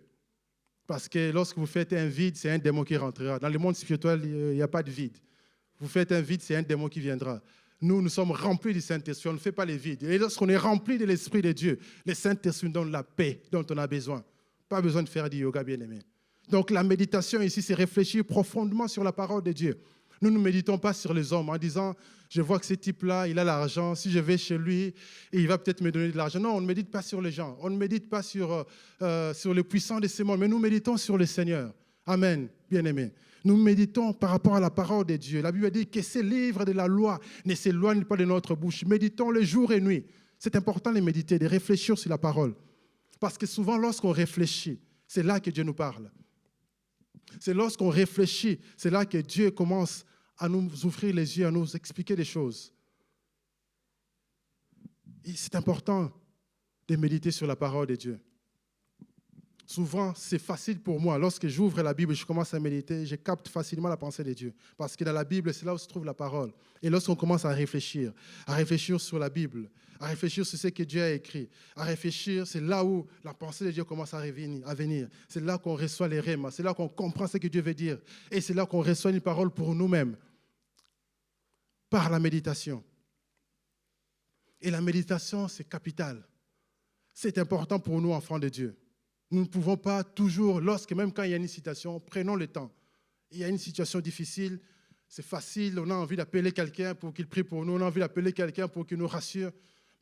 Parce que lorsque vous faites un vide, c'est un démon qui rentrera. Dans le monde spirituel, il n'y a pas de vide. Vous faites un vide, c'est un démon qui viendra. Nous sommes remplis du Saint-Esprit, on ne fait pas les vides. Et lorsqu'on est rempli de l'Esprit de Dieu, le Saint-Esprit nous donne la paix dont on a besoin. Pas besoin de faire du yoga, bien-aimé. Donc la méditation ici, c'est réfléchir profondément sur la parole de Dieu. Nous ne méditons pas sur les hommes en disant, je vois que ce type-là, il a l'argent, si je vais chez lui, il va peut-être me donner de l'argent. Non, on ne médite pas sur les gens, on ne médite pas sur les puissants de ce monde, mais nous méditons sur le Seigneur. Amen, bien-aimés. Nous méditons par rapport à la parole de Dieu. La Bible dit que ces livres de la loi ne s'éloignent pas de notre bouche. Méditons le jour et nuit. C'est important de méditer, de réfléchir sur la parole. Parce que souvent, lorsqu'on réfléchit, c'est là que Dieu nous parle. C'est lorsqu'on réfléchit, c'est là que Dieu commence à nous ouvrir les yeux, à nous expliquer des choses. Et c'est important de méditer sur la parole de Dieu. Souvent, c'est facile pour moi. Lorsque j'ouvre la Bible et je commence à méditer, je capte facilement la pensée de Dieu. Parce que dans la Bible, c'est là où se trouve la parole. Et lorsqu'on commence à réfléchir sur la Bible, à réfléchir sur ce que Dieu a écrit, à réfléchir, c'est là où la pensée de Dieu commence à venir. C'est là qu'on reçoit les rhémas, c'est là qu'on comprend ce que Dieu veut dire. Et c'est là qu'on reçoit une parole pour nous-mêmes, par la méditation. Et la méditation, c'est capital. C'est important pour nous, enfants de Dieu. Nous ne pouvons pas toujours, même quand il y a une situation, prenons le temps. Il y a une situation difficile, c'est facile, on a envie d'appeler quelqu'un pour qu'il prie pour nous, on a envie d'appeler quelqu'un pour qu'il nous rassure.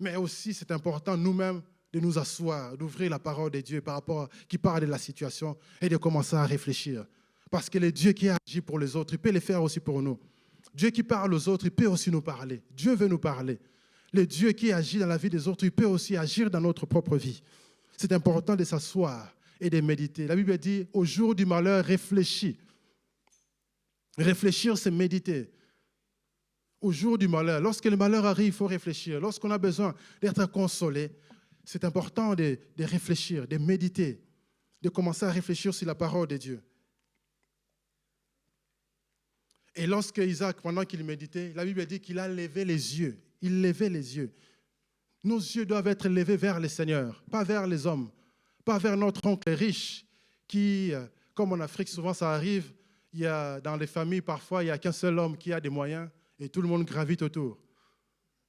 Mais aussi, c'est important nous-mêmes de nous asseoir, d'ouvrir la parole de Dieu qui parle de la situation et de commencer à réfléchir. Parce que le Dieu qui agit pour les autres, il peut le faire aussi pour nous. Dieu qui parle aux autres, il peut aussi nous parler. Dieu veut nous parler. Le Dieu qui agit dans la vie des autres, il peut aussi agir dans notre propre vie. C'est important de s'asseoir et de méditer. La Bible dit, au jour du malheur, réfléchis. Réfléchir, c'est méditer. Au jour du malheur, lorsque le malheur arrive, il faut réfléchir. Lorsqu'on a besoin d'être consolé, c'est important de réfléchir, de méditer, de commencer à réfléchir sur la parole de Dieu. Et lorsque Isaac, pendant qu'il méditait, la Bible dit qu'il a levé les yeux. Il levait les yeux. Nos yeux doivent être levés vers le Seigneur, pas vers les hommes, pas vers notre oncle riche qui, comme en Afrique, souvent ça arrive, dans les familles, parfois, il n'y a qu'un seul homme qui a des moyens et tout le monde gravite autour.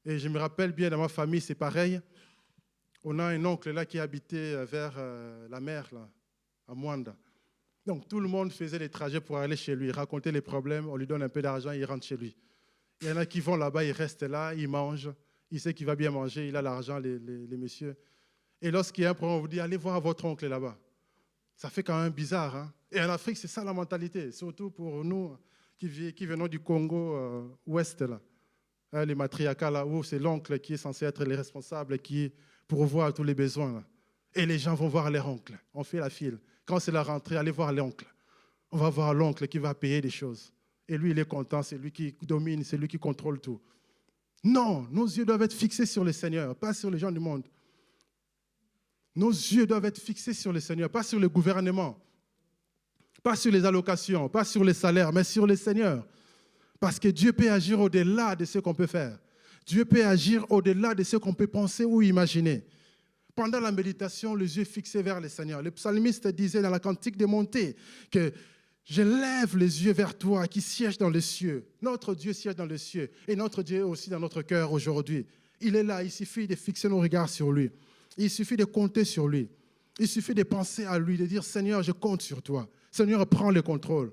Et je me rappelle bien, dans ma famille, c'est pareil. On a un oncle là qui habitait vers la mer, là, à Mwanda. Donc tout le monde faisait les trajets pour aller chez lui, raconter les problèmes, on lui donne un peu d'argent, il rentre chez lui. Il y en a qui vont là-bas, ils restent là, ils mangent. Il sait qu'il va bien manger, il a l'argent, les messieurs. Et lorsqu'il y a un problème, on vous dit, allez voir votre oncle là-bas. Ça fait quand même bizarre. Hein? Et en Afrique, c'est ça la mentalité, surtout pour nous qui venons du Congo ouest, là. Hein, les matriarcats, là, où c'est l'oncle qui est censé être le responsable, qui pourvoit à tous les besoins. Là. Et les gens vont voir leur oncle. On fait la file. Quand c'est la rentrée, allez voir l'oncle. On va voir l'oncle qui va payer des choses. Et lui, il est content, c'est lui qui domine, c'est lui qui contrôle tout. Non, nos yeux doivent être fixés sur le Seigneur, pas sur les gens du monde. Nos yeux doivent être fixés sur le Seigneur, pas sur le gouvernement, pas sur les allocations, pas sur les salaires, mais sur le Seigneur. Parce que Dieu peut agir au-delà de ce qu'on peut faire. Dieu peut agir au-delà de ce qu'on peut penser ou imaginer. Pendant la méditation, les yeux fixés vers le Seigneur. Le psalmiste disait dans la cantique des montées que je lève les yeux vers toi qui sièges dans les cieux. Notre Dieu siège dans les cieux et notre Dieu est aussi dans notre cœur aujourd'hui. Il est là, il suffit de fixer nos regards sur lui. Il suffit de compter sur lui. Il suffit de penser à lui, de dire Seigneur, je compte sur toi. Seigneur, prends le contrôle.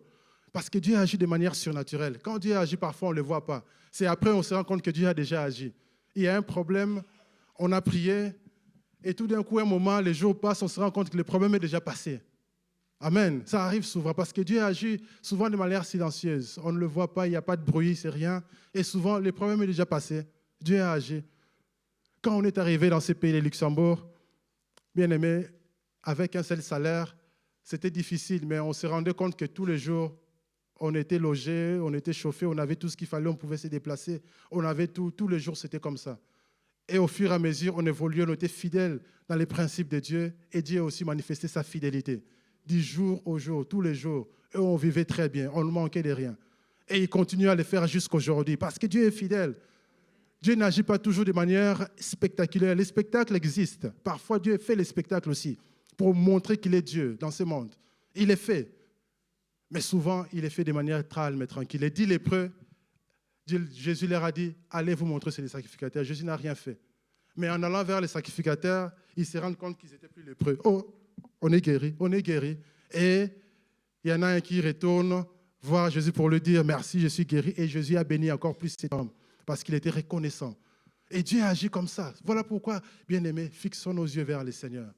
Parce que Dieu agit de manière surnaturelle. Quand Dieu agit, parfois on ne le voit pas. C'est après on se rend compte que Dieu a déjà agi. Il y a un problème, on a prié et tout d'un coup, un moment, les jours passent, on se rend compte que le problème est déjà passé. Amen. Ça arrive souvent parce que Dieu agit souvent de manière silencieuse. On ne le voit pas, il n'y a pas de bruit, c'est rien. Et souvent, le problème est déjà passé. Dieu a agi. Quand on est arrivé dans ces pays de Luxembourg, bien aimé, avec un seul salaire, c'était difficile, mais on se rendait compte que tous les jours, on était logé, on était chauffé, on avait tout ce qu'il fallait, on pouvait se déplacer. On avait tout, tous les jours, c'était comme ça. Et au fur et à mesure, on évoluait, on était fidèles dans les principes de Dieu et Dieu a aussi manifesté sa fidélité. Du jour au jour, tous les jours. Et on vivait très bien, on ne manquait de rien. Et il continue à le faire jusqu'aujourd'hui parce que Dieu est fidèle. Dieu n'agit pas toujours de manière spectaculaire. Les spectacles existent. Parfois, Dieu fait les spectacles aussi pour montrer qu'il est Dieu dans ce monde. Il est fait. Mais souvent, il est fait de manière calme et tranquille. Les 10 lépreux, Jésus leur a dit, allez vous montrer sur les sacrificateurs. Jésus n'a rien fait. Mais en allant vers les sacrificateurs, ils se rendent compte qu'ils n'étaient plus lépreux. Oh, on est guéri, on est guéri. Et il y en a un qui retourne voir Jésus pour lui dire, merci, je suis guéri. Et Jésus a béni encore plus cet homme parce qu'il était reconnaissant. Et Dieu agit comme ça. Voilà pourquoi, bien-aimés, fixons nos yeux vers le Seigneur.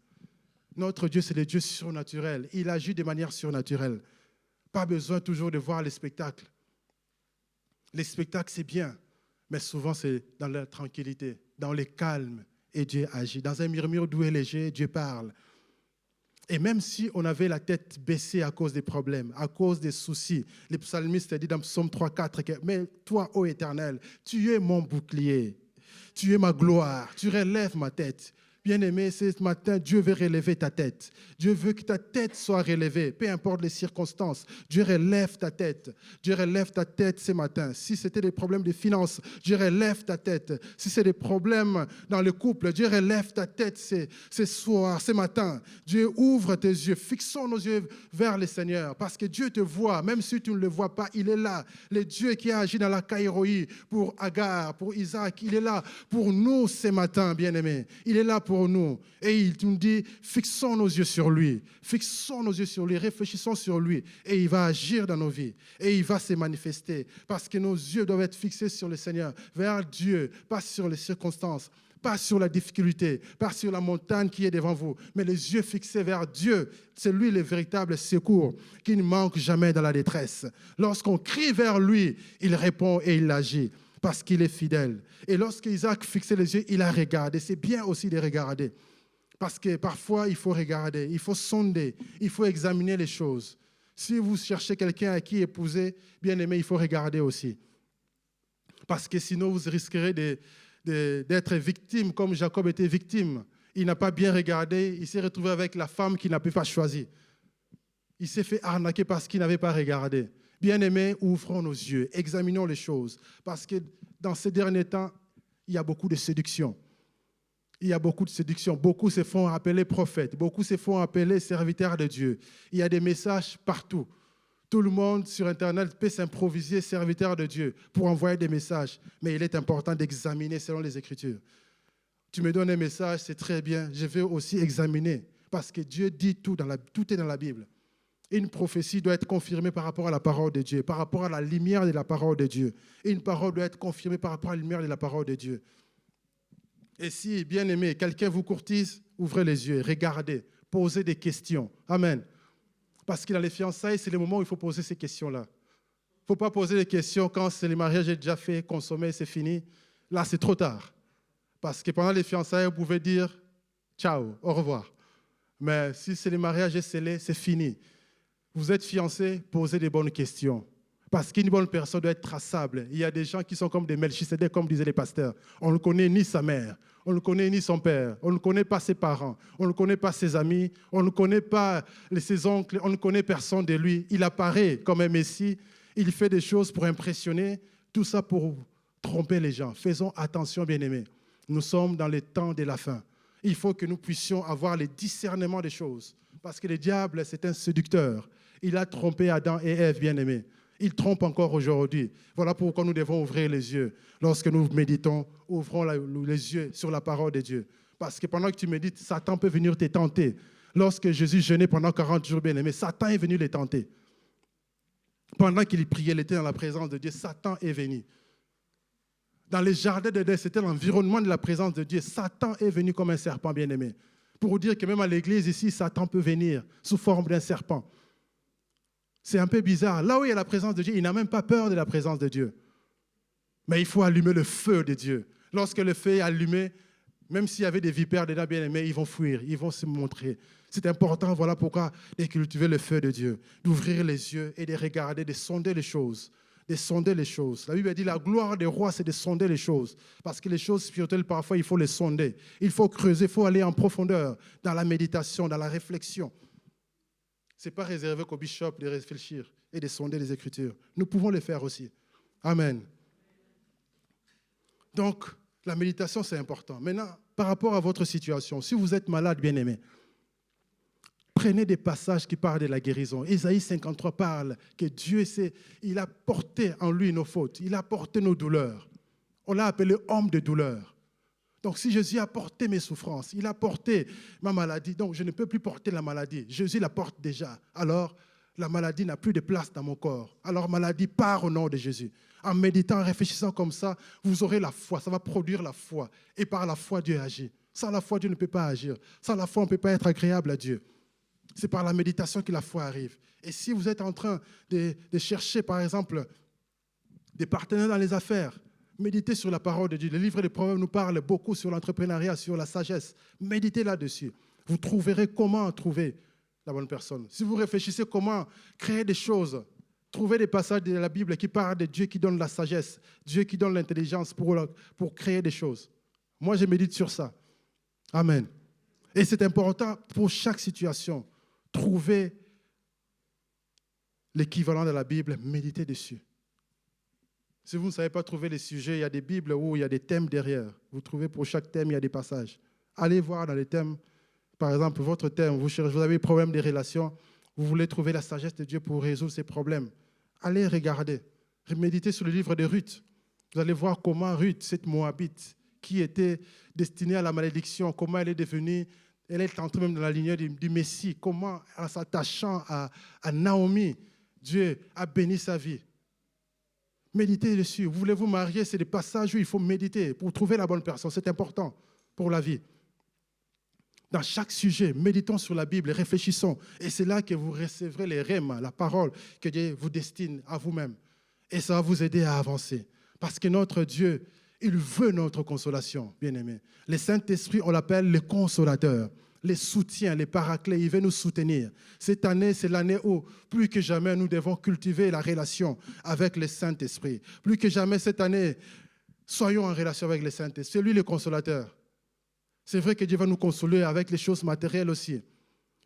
Notre Dieu, c'est le Dieu surnaturel. Il agit de manière surnaturelle. Pas besoin toujours de voir les spectacles. Les spectacles, c'est bien, mais souvent, c'est dans la tranquillité, dans le calme, et Dieu agit. Dans un murmure doux et léger, Dieu parle. Et même si on avait la tête baissée à cause des problèmes, à cause des soucis, le psalmiste dit dans Psaume 3, 4, mais toi, ô Éternel, tu es mon bouclier, tu es ma gloire, tu relèves ma tête. Bien-aimé, ce matin, Dieu veut relever ta tête. Dieu veut que ta tête soit relevée, peu importe les circonstances. Dieu relève ta tête. Dieu relève ta tête ce matin. Si c'était des problèmes de finances, Dieu relève ta tête. Si c'est des problèmes dans le couple, Dieu relève ta tête ce soir, ce matin. Dieu ouvre tes yeux. Fixons nos yeux vers le Seigneur parce que Dieu te voit, même si tu ne le vois pas, il est là. Le Dieu qui a agi dans la Caïroï pour Agar, pour Isaac, il est là pour nous ce matin, bien-aimés. Il est là pour nous. Et il nous dit, fixons nos yeux sur lui. Fixons nos yeux sur lui, réfléchissons sur lui. Et il va agir dans nos vies. Et il va se manifester. Parce que nos yeux doivent être fixés sur le Seigneur, vers Dieu, pas sur les circonstances, pas sur la difficulté, pas sur la montagne qui est devant vous, mais les yeux fixés vers Dieu. C'est lui le véritable secours qui ne manque jamais dans la détresse. Lorsqu'on crie vers lui, il répond et il agit. Parce qu'il est fidèle. Et lorsque Isaac fixait les yeux, il a regardé. C'est bien aussi de regarder. Parce que parfois, il faut regarder, il faut sonder, il faut examiner les choses. Si vous cherchez quelqu'un à qui épouser, bien aimé, il faut regarder aussi. Parce que sinon, vous risquerez d'être victime comme Jacob était victime. Il n'a pas bien regardé, il s'est retrouvé avec la femme qu'il n'a pas choisie. Il s'est fait arnaquer parce qu'il n'avait pas regardé. Bien-aimés, ouvrons nos yeux, examinons les choses, parce que dans ces derniers temps, il y a beaucoup de séduction. Il y a beaucoup de séduction. Beaucoup se font appeler prophètes, beaucoup se font appeler serviteurs de Dieu. Il y a des messages partout. Tout le monde sur Internet peut s'improviser serviteur de Dieu pour envoyer des messages, mais il est important d'examiner selon les Écritures. Tu me donnes un message, c'est très bien, je vais aussi examiner, parce que Dieu dit tout est dans la Bible. Une prophétie doit être confirmée par rapport à la parole de Dieu, par rapport à la lumière de la parole de Dieu. Une parole doit être confirmée par rapport à la lumière de la parole de Dieu. Et si, bien aimé, quelqu'un vous courtise, ouvrez les yeux, regardez, posez des questions. Amen. Parce que dans les fiançailles, c'est le moment où il faut poser ces questions-là. Il ne faut pas poser des questions quand c'est le mariage est déjà fait, consommé, c'est fini. Là, c'est trop tard. Parce que pendant les fiançailles, vous pouvez dire ciao, au revoir. Mais si c'est le mariage est scellé, c'est fini. Vous êtes fiancés, posez des bonnes questions. Parce qu'une bonne personne doit être traçable. Il y a des gens qui sont comme des Melchisédek, comme disaient les pasteurs. On ne connaît ni sa mère, on ne connaît ni son père, on ne connaît pas ses parents, on ne connaît pas ses amis, on ne connaît pas ses oncles, on ne connaît personne de lui. Il apparaît comme un Messie, il fait des choses pour impressionner, tout ça pour tromper les gens. Faisons attention, bien-aimés. Nous sommes dans les temps de la fin. Il faut que nous puissions avoir le discernement des choses. Parce que le diable, c'est un séducteur. Il a trompé Adam et Ève, bien-aimés. Il trompe encore aujourd'hui. Voilà pourquoi nous devons ouvrir les yeux. Lorsque nous méditons, ouvrons les yeux sur la parole de Dieu. Parce que pendant que tu médites, Satan peut venir te tenter. Lorsque Jésus jeûnait pendant 40 jours, bien-aimés, Satan est venu les tenter. Pendant qu'il priait, il était dans la présence de Dieu, Satan est venu. Dans les jardins d'Éden, c'était l'environnement de la présence de Dieu. Satan est venu comme un serpent, bien-aimé. Pour vous dire que même à l'église ici, Satan peut venir sous forme d'un serpent. C'est un peu bizarre. Là où il y a la présence de Dieu, il n'a même pas peur de la présence de Dieu. Mais il faut allumer le feu de Dieu. Lorsque le feu est allumé, même s'il y avait des vipères dedans, bien aimés, ils vont fuir, ils vont se montrer. C'est important, voilà pourquoi, de cultiver le feu de Dieu, d'ouvrir les yeux et de regarder, de sonder les choses. De sonder les choses. La Bible dit la gloire des rois, c'est de sonder les choses. Parce que les choses spirituelles, parfois, il faut les sonder. Il faut creuser, il faut aller en profondeur dans la méditation, dans la réflexion. Ce n'est pas réservé qu'au bishop de réfléchir et de sonder les Écritures. Nous pouvons le faire aussi. Amen. Donc, la méditation, c'est important. Maintenant, par rapport à votre situation, si vous êtes malade, bien-aimé, Prenez des passages qui parlent de la guérison. Ésaïe 53 parle que Dieu, il a porté en lui nos fautes. Il a porté nos douleurs. On l'a appelé homme de douleur. Donc si Jésus a porté mes souffrances, il a porté ma maladie, donc je ne peux plus porter la maladie. Jésus la porte déjà. Alors, la maladie n'a plus de place dans mon corps. Alors, maladie part au nom de Jésus. En méditant, en réfléchissant comme ça, vous aurez la foi. Ça va produire la foi. Et par la foi, Dieu agit. Sans la foi, Dieu ne peut pas agir. Sans la foi, on ne peut pas être agréable à Dieu. C'est par la méditation que la foi arrive. Et si vous êtes en train de chercher, par exemple, des partenaires dans les affaires, méditez sur la parole de Dieu. Le livre des Proverbes nous parle beaucoup sur l'entrepreneuriat, sur la sagesse. Méditez là-dessus. Vous trouverez comment trouver la bonne personne. Si vous réfléchissez comment créer des choses, trouvez des passages de la Bible qui parlent de Dieu qui donne la sagesse, Dieu qui donne l'intelligence pour créer des choses. Moi, je médite sur ça. Amen. Et c'est important pour chaque situation. Trouvez l'équivalent de la Bible, méditez dessus. Si vous ne savez pas trouver les sujets, il y a des Bibles où il y a des thèmes derrière. Vous trouvez pour chaque thème, il y a des passages. Allez voir dans les thèmes. Par exemple, votre thème, vous avez des problèmes des relations, vous voulez trouver la sagesse de Dieu pour résoudre ces problèmes. Allez regarder, méditez sur le livre de Ruth. Vous allez voir comment Ruth, cette Moabite, qui était destinée à la malédiction, comment elle est devenue, elle est entrée même dans la lignée du Messie, comment en s'attachant à Naomi, Dieu a béni sa vie. Méditez dessus. Vous voulez vous marier, c'est des passages où il faut méditer pour trouver la bonne personne. C'est important pour la vie. Dans chaque sujet, méditons sur la Bible, réfléchissons. Et c'est là que vous recevrez les rhémas, la parole que Dieu vous destine à vous-même. Et ça va vous aider à avancer. Parce que notre Dieu, il veut notre consolation, bien-aimés. Le Saint-Esprit, on l'appelle le consolateur, les soutiens, les paraclets, il veut nous soutenir. Cette année, c'est l'année où, plus que jamais, nous devons cultiver la relation avec le Saint-Esprit. Plus que jamais, cette année, soyons en relation avec le Saint-Esprit. C'est lui le consolateur. C'est vrai que Dieu va nous consoler avec les choses matérielles aussi.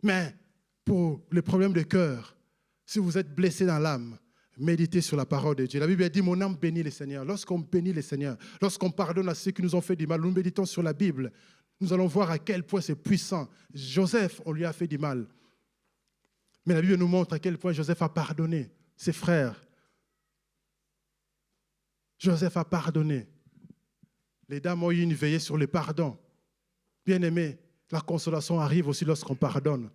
Mais pour les problèmes de cœur, si vous êtes blessé dans l'âme, méditez sur la parole de Dieu. La Bible dit, mon âme bénit le Seigneur. Lorsqu'on bénit le Seigneur, lorsqu'on pardonne à ceux qui nous ont fait du mal, nous méditons sur la Bible. Nous allons voir à quel point c'est puissant. Joseph, on lui a fait du mal. Mais la Bible nous montre à quel point Joseph a pardonné ses frères. Joseph a pardonné. Les dames ont eu une veillée sur le pardon. Bien-aimés, la consolation arrive aussi lorsqu'on pardonne.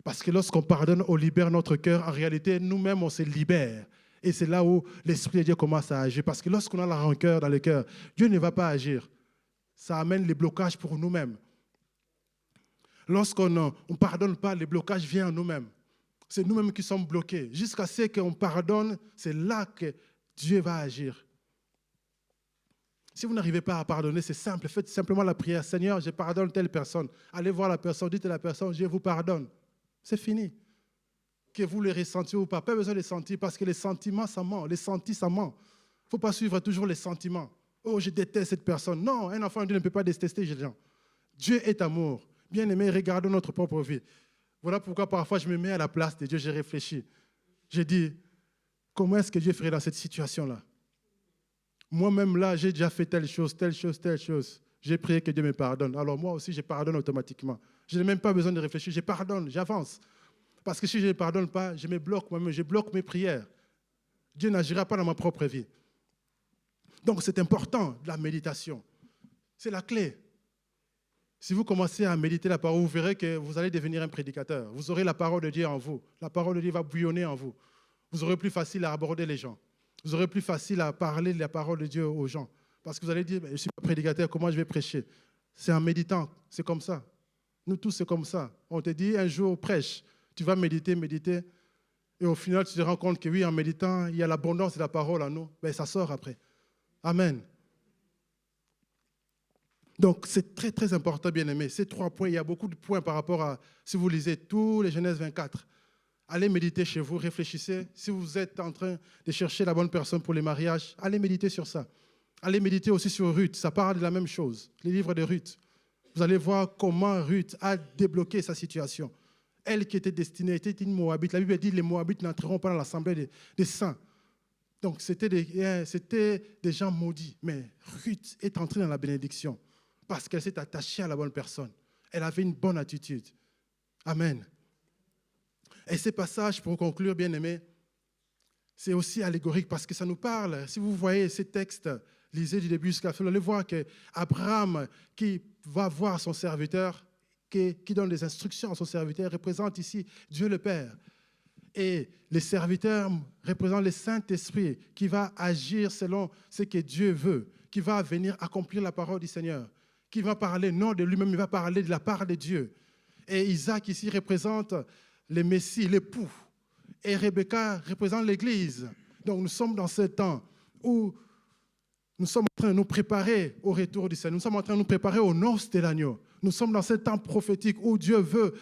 Parce que lorsqu'on pardonne, on libère notre cœur. En réalité, nous-mêmes, on se libère. Et c'est là où l'Esprit de Dieu commence à agir. Parce que lorsqu'on a la rancœur dans le cœur, Dieu ne va pas agir. Ça amène les blocages pour nous-mêmes. Lorsqu'on ne pardonne pas, les blocages viennent à nous-mêmes. C'est nous-mêmes qui sommes bloqués. Jusqu'à ce qu'on pardonne, c'est là que Dieu va agir. Si vous n'arrivez pas à pardonner, c'est simple. Faites simplement la prière. Seigneur, je pardonne telle personne. Allez voir la personne, dites à la personne, je vous pardonne. C'est fini. Que vous le ressentiez ou pas. Pas besoin de les sentir parce que les sentiments, ça ment. Les sentis, ça ment. Il ne faut pas suivre toujours les sentiments. Oh, je déteste cette personne. Non, un enfant de Dieu ne peut pas détester les gens. Dieu est amour. Bien-aimé, regardons notre propre vie. Voilà pourquoi parfois je me mets à la place de Dieu, je réfléchis. Je dis, comment est-ce que Dieu ferait dans cette situation-là? Moi-même là, j'ai déjà fait telle chose, telle chose, telle chose. J'ai prié que Dieu me pardonne. Alors moi aussi, je pardonne automatiquement. Je n'ai même pas besoin de réfléchir, je pardonne, j'avance. Parce que si je ne pardonne pas, je me bloque moi-même, je bloque mes prières. Dieu n'agira pas dans ma propre vie. Donc c'est important, la méditation. C'est la clé. Si vous commencez à méditer la parole, vous verrez que vous allez devenir un prédicateur. Vous aurez la parole de Dieu en vous. La parole de Dieu va bouillonner en vous. Vous aurez plus facile à aborder les gens. Vous aurez plus facile à parler de la parole de Dieu aux gens. Parce que vous allez dire, je ne suis pas prédicateur, comment je vais prêcher? C'est en méditant, c'est comme ça. Nous tous, c'est comme ça. On te dit un jour, prêche. Tu vas méditer, méditer. Et au final, tu te rends compte que oui, en méditant, il y a l'abondance de la parole en nous. Ben, ça sort après. Amen. Donc, c'est très, très important, bien-aimé. Ces 3 points, il y a beaucoup de points par rapport à, si vous lisez tous les Genèse 24, allez méditer chez vous, réfléchissez. Si vous êtes en train de chercher la bonne personne pour les mariages, allez méditer sur ça. Allez méditer aussi sur Ruth, ça parle de la même chose, les livres de Ruth. Vous allez voir comment Ruth a débloqué sa situation. Elle qui était destinée, était une Moabite. La Bible dit que les Moabites n'entreront pas dans l'assemblée des saints. Donc, c'était des gens maudits. Mais Ruth est entrée dans la bénédiction parce qu'elle s'est attachée à la bonne personne. Elle avait une bonne attitude. Amen. Et ces passages, pour conclure, bien-aimés, c'est aussi allégorique parce que ça nous parle. Si vous voyez ces textes, lisez du début jusqu'à la fin, vous allez voir qu'Abraham, qui va voir son serviteur, qui donne des instructions à son serviteur, représente ici Dieu le Père. Et les serviteurs représentent le Saint-Esprit qui va agir selon ce que Dieu veut, qui va venir accomplir la parole du Seigneur, qui va parler non de lui-même, il va parler de la part de Dieu. Et Isaac ici représente le Messie, l'époux. Et Rebecca représente l'Église. Donc nous sommes dans ce temps où nous sommes en train de nous préparer au retour du Seigneur. Nous sommes en train de nous préparer aux noces de l'agneau. Nous sommes dans ce temps prophétique où Dieu veut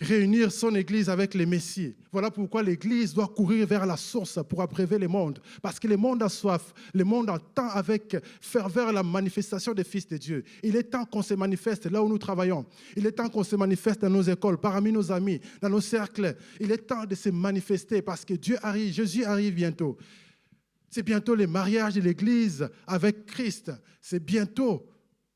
réunir son Église avec les Messies. Voilà pourquoi l'Église doit courir vers la source pour abreuver le monde. Parce que le monde a soif, le monde attend avec ferveur la manifestation des fils de Dieu. Il est temps qu'on se manifeste là où nous travaillons. Il est temps qu'on se manifeste dans nos écoles, parmi nos amis, dans nos cercles. Il est temps de se manifester parce que Dieu arrive, Jésus arrive bientôt. C'est bientôt le mariage de l'Église avec Christ. C'est bientôt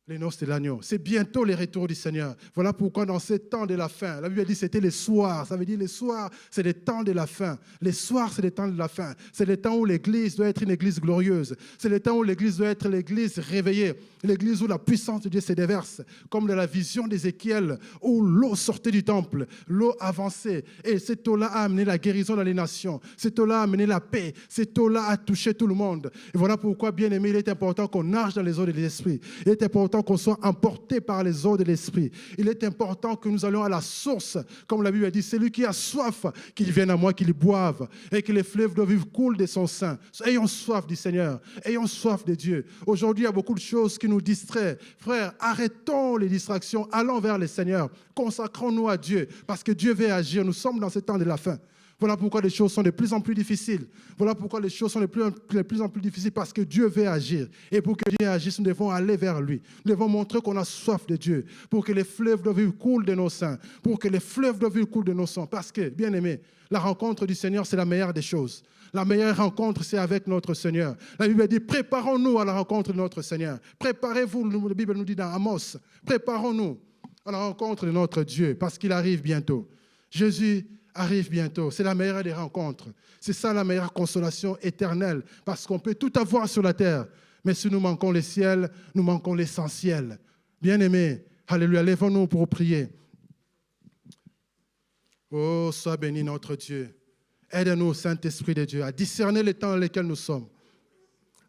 les noces de l'agneau. C'est bientôt le retour du Seigneur. Voilà pourquoi dans ce temps de la fin, la Bible dit que c'était les soirs. Ça veut dire les soirs, c'est le temps de la fin. Les soirs, c'est le temps de la fin. C'est le temps où l'Église doit être une Église glorieuse. C'est le temps où l'Église doit être l'Église réveillée. L'Église où la puissance de Dieu se déverse. Comme dans la vision d'Ézéchiel, où l'eau sortait du temple, l'eau avançait. Et cette eau-là a amené la guérison dans les nations. Cette eau-là a amené la paix. Cette eau-là a touché tout le monde. Et voilà pourquoi, bien aimé, il est important qu'on nage dans les eaux de l'Esprit. Il est important qu'on soit emporté par les eaux de l'Esprit. Il est important que nous allions à la source, comme la Bible dit, celui qui a soif, qu'il vienne à moi, qu'il boive, et que les fleuves de vie coulent de son sein. Ayons soif du Seigneur, ayons soif de Dieu. Aujourd'hui, il y a beaucoup de choses qui nous distraient. Frères, arrêtons les distractions, allons vers le Seigneur, consacrons-nous à Dieu, parce que Dieu veut agir. Nous sommes dans ce temps de la fin. Voilà pourquoi les choses sont de plus en plus difficiles. Voilà pourquoi les choses sont de plus en plus difficiles, parce que Dieu veut agir. Et pour que Dieu agisse, nous devons aller vers lui. Nous devons montrer qu'on a soif de Dieu, pour que les fleuves de vie coulent de nos seins, pour que les fleuves de vie coulent de nos sangs. Parce que, bien aimé, la rencontre du Seigneur, c'est la meilleure des choses. La meilleure rencontre, c'est avec notre Seigneur. La Bible dit, préparons-nous à la rencontre de notre Seigneur. Préparez-vous, la Bible nous dit dans Amos, préparons-nous à la rencontre de notre Dieu, parce qu'il arrive bientôt. Jésus arrive bientôt. C'est la meilleure des rencontres. C'est ça la meilleure consolation éternelle, parce qu'on peut tout avoir sur la terre, mais si nous manquons le ciel, nous manquons l'essentiel. Bien-aimés, alléluia, lèvons-nous pour prier. Oh, sois béni notre Dieu. Aide-nous, Saint-Esprit de Dieu, à discerner les temps dans lesquels nous sommes,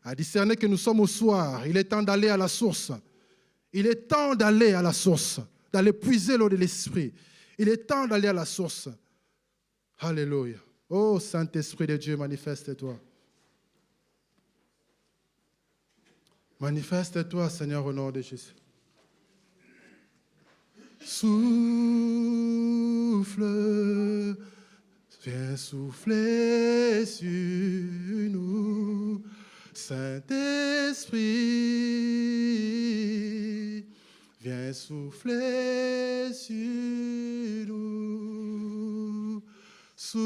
à discerner que nous sommes au soir. Il est temps d'aller à la source. Il est temps d'aller à la source, d'aller puiser l'eau de l'Esprit. Il est temps d'aller à la source. Alléluia. Oh, Saint-Esprit de Dieu, manifeste-toi. Manifeste-toi, Seigneur, au nom de Jésus. Souffle, viens souffler sur nous, Saint-Esprit, viens souffler sur nous. Souffle,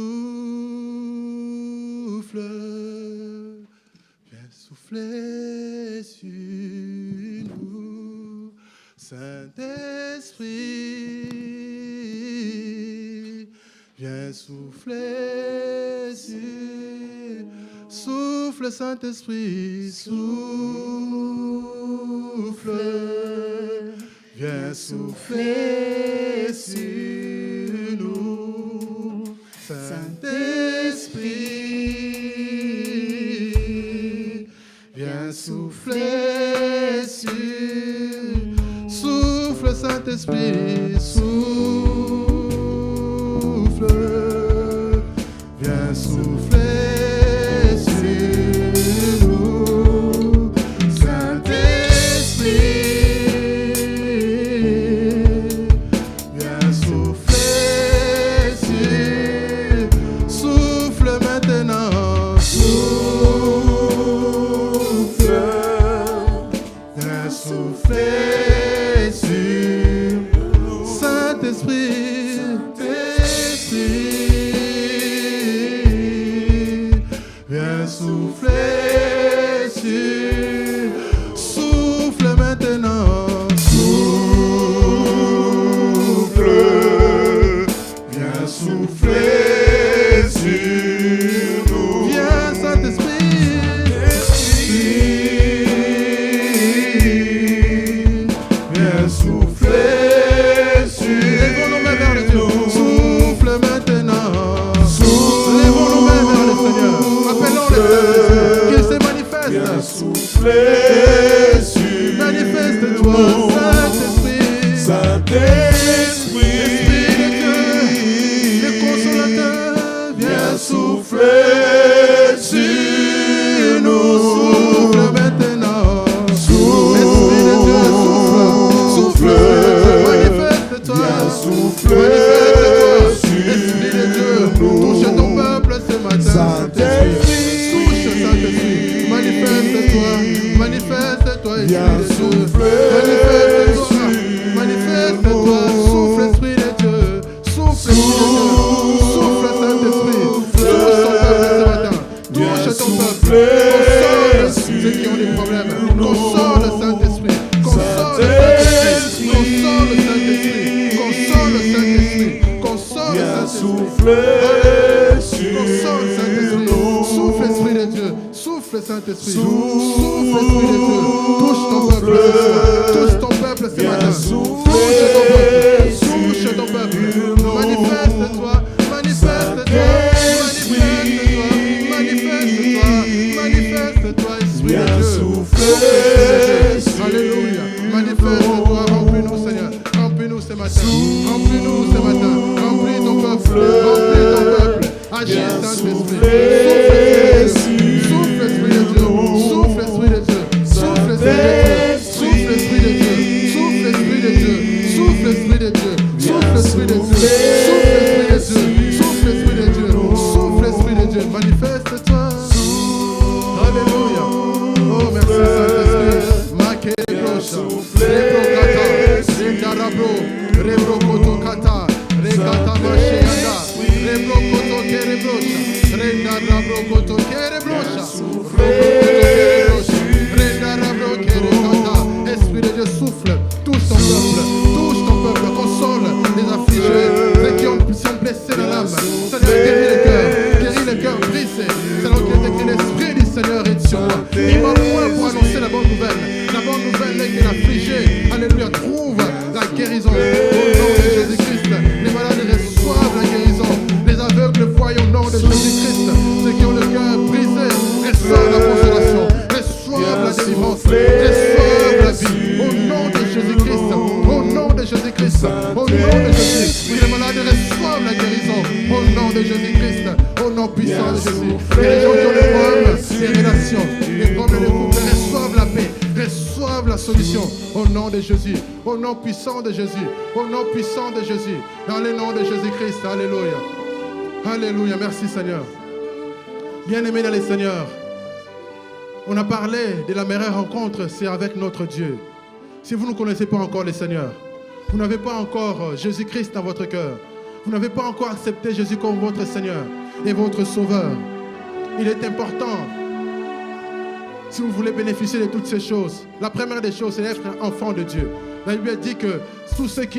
viens souffler sur nous, Saint-Esprit, viens souffler sur nous. Souffle, Saint-Esprit, souffle, viens souffler sur nous. Saint-Esprit, viens souffler sur nous. Souffle, Saint-Esprit, souffle, viens souffler sur nous. Saint-Esprit, viens souffler sur nous. Souffle maintenant, souffle, viens souffler sur nous. souffler sur Manifeste-toi, nous. Saint-Esprit. Saint-Esprit, Esprit de Dieu, le consolateur, viens souffler sur nous. souffle maintenant. Souffle, Esprit de Dieu, souffle, souffle, manifeste-toi, viens souffler manifeste-toi. Esprit de Dieu, touche sur ton nous. peuple ce matin, Saint-Esprit, touche Saint-Esprit, manifeste-toi, manifeste-toi, Viens Esprit de Dieu, souffler manifeste-toi, sur manifeste-toi, nous. souffle, Esprit de Dieu, souffle, Esprit de Dieu, souffle, Saint-Esprit, touche ton peuple ce matin, touche ton peuple, console ceux qui ont des problèmes, console Saint-Esprit, console Saint-Esprit, console Saint-Esprit, console Saint-Esprit, console Viens Saint-Esprit. souffler sur Console Saint-Esprit, nous. souffle Esprit de Dieu, souffle Saint-Esprit, souffle Esprit de Dieu, touche ton peuple ce soir, touche ton peuple ce matin, touche ton peuple, manifeste-toi, manifeste-toi, manifeste-toi, manifeste-toi, Esprit de Dieu, souffle, alléluia, manifeste-toi, remplis-nous Seigneur, remplis-nous ce matin, remplis-nous ce matin, remplis ton peuple, agis Saint-Esprit, souffle Esprit de Dieu, souffle Esprit de Dieu, souffle Esprit de Dieu, souffle Esprit de Dieu, souffle Esprit de Dieu, souffle Esprit de Dieu, souffle Esprit de Dieu, souffle Esprit de Dieu, souffle Esprit de Dieu, manifeste-toi. Alléluia. Oh merci Saint-Esprit. Maké brocha, rebro kata, regarabro, rebro koto kata, regata mashianda, rebro koto kere brocha, regarabro koto kere brocha, regarabro kere kata. Esprit de Dieu souffle, touche ton peuple, console les affligés, ceux qui sont blessés dans l'âme. Seigneur, guéris les cœurs brisés. Seigneur, que l'Esprit du Seigneur est sur moi. Il m'a point pour annoncer la bonne nouvelle. La bonne nouvelle est que l'affligé, alléluia, trouve la guérison. Au nom de Jésus-Christ, les malades reçoivent la guérison. Les aveugles voient au nom de Jésus-Christ. Ceux qui ont le cœur brisé reçoivent la consolation, reçoivent la délivrance, reçoivent la vie. Au nom de Jésus-Christ, au nom de Jésus-Christ, au nom de Jésus. Que les malades reçoivent la guérison. Au nom de Jésus-Christ, au nom puissant de Jésus. Que les gens qui ont des problèmes, des relations, des problèmes de couple, reçoivent la paix, reçoivent la solution. Au nom de Jésus, au nom puissant de Jésus, au nom puissant de Jésus, dans le nom de Jésus-Christ. Alléluia. Alléluia. Merci Seigneur. Bien-aimés dans les Seigneurs, on a parlé de la meilleure rencontre, c'est avec notre Dieu. Si vous ne connaissez pas encore le Seigneur, vous n'avez pas encore Jésus-Christ dans votre cœur, vous n'avez pas encore accepté Jésus comme votre Seigneur et votre Sauveur, il est important, si vous voulez bénéficier de toutes ces choses, la première des choses, c'est d'être enfant de Dieu. La Bible dit que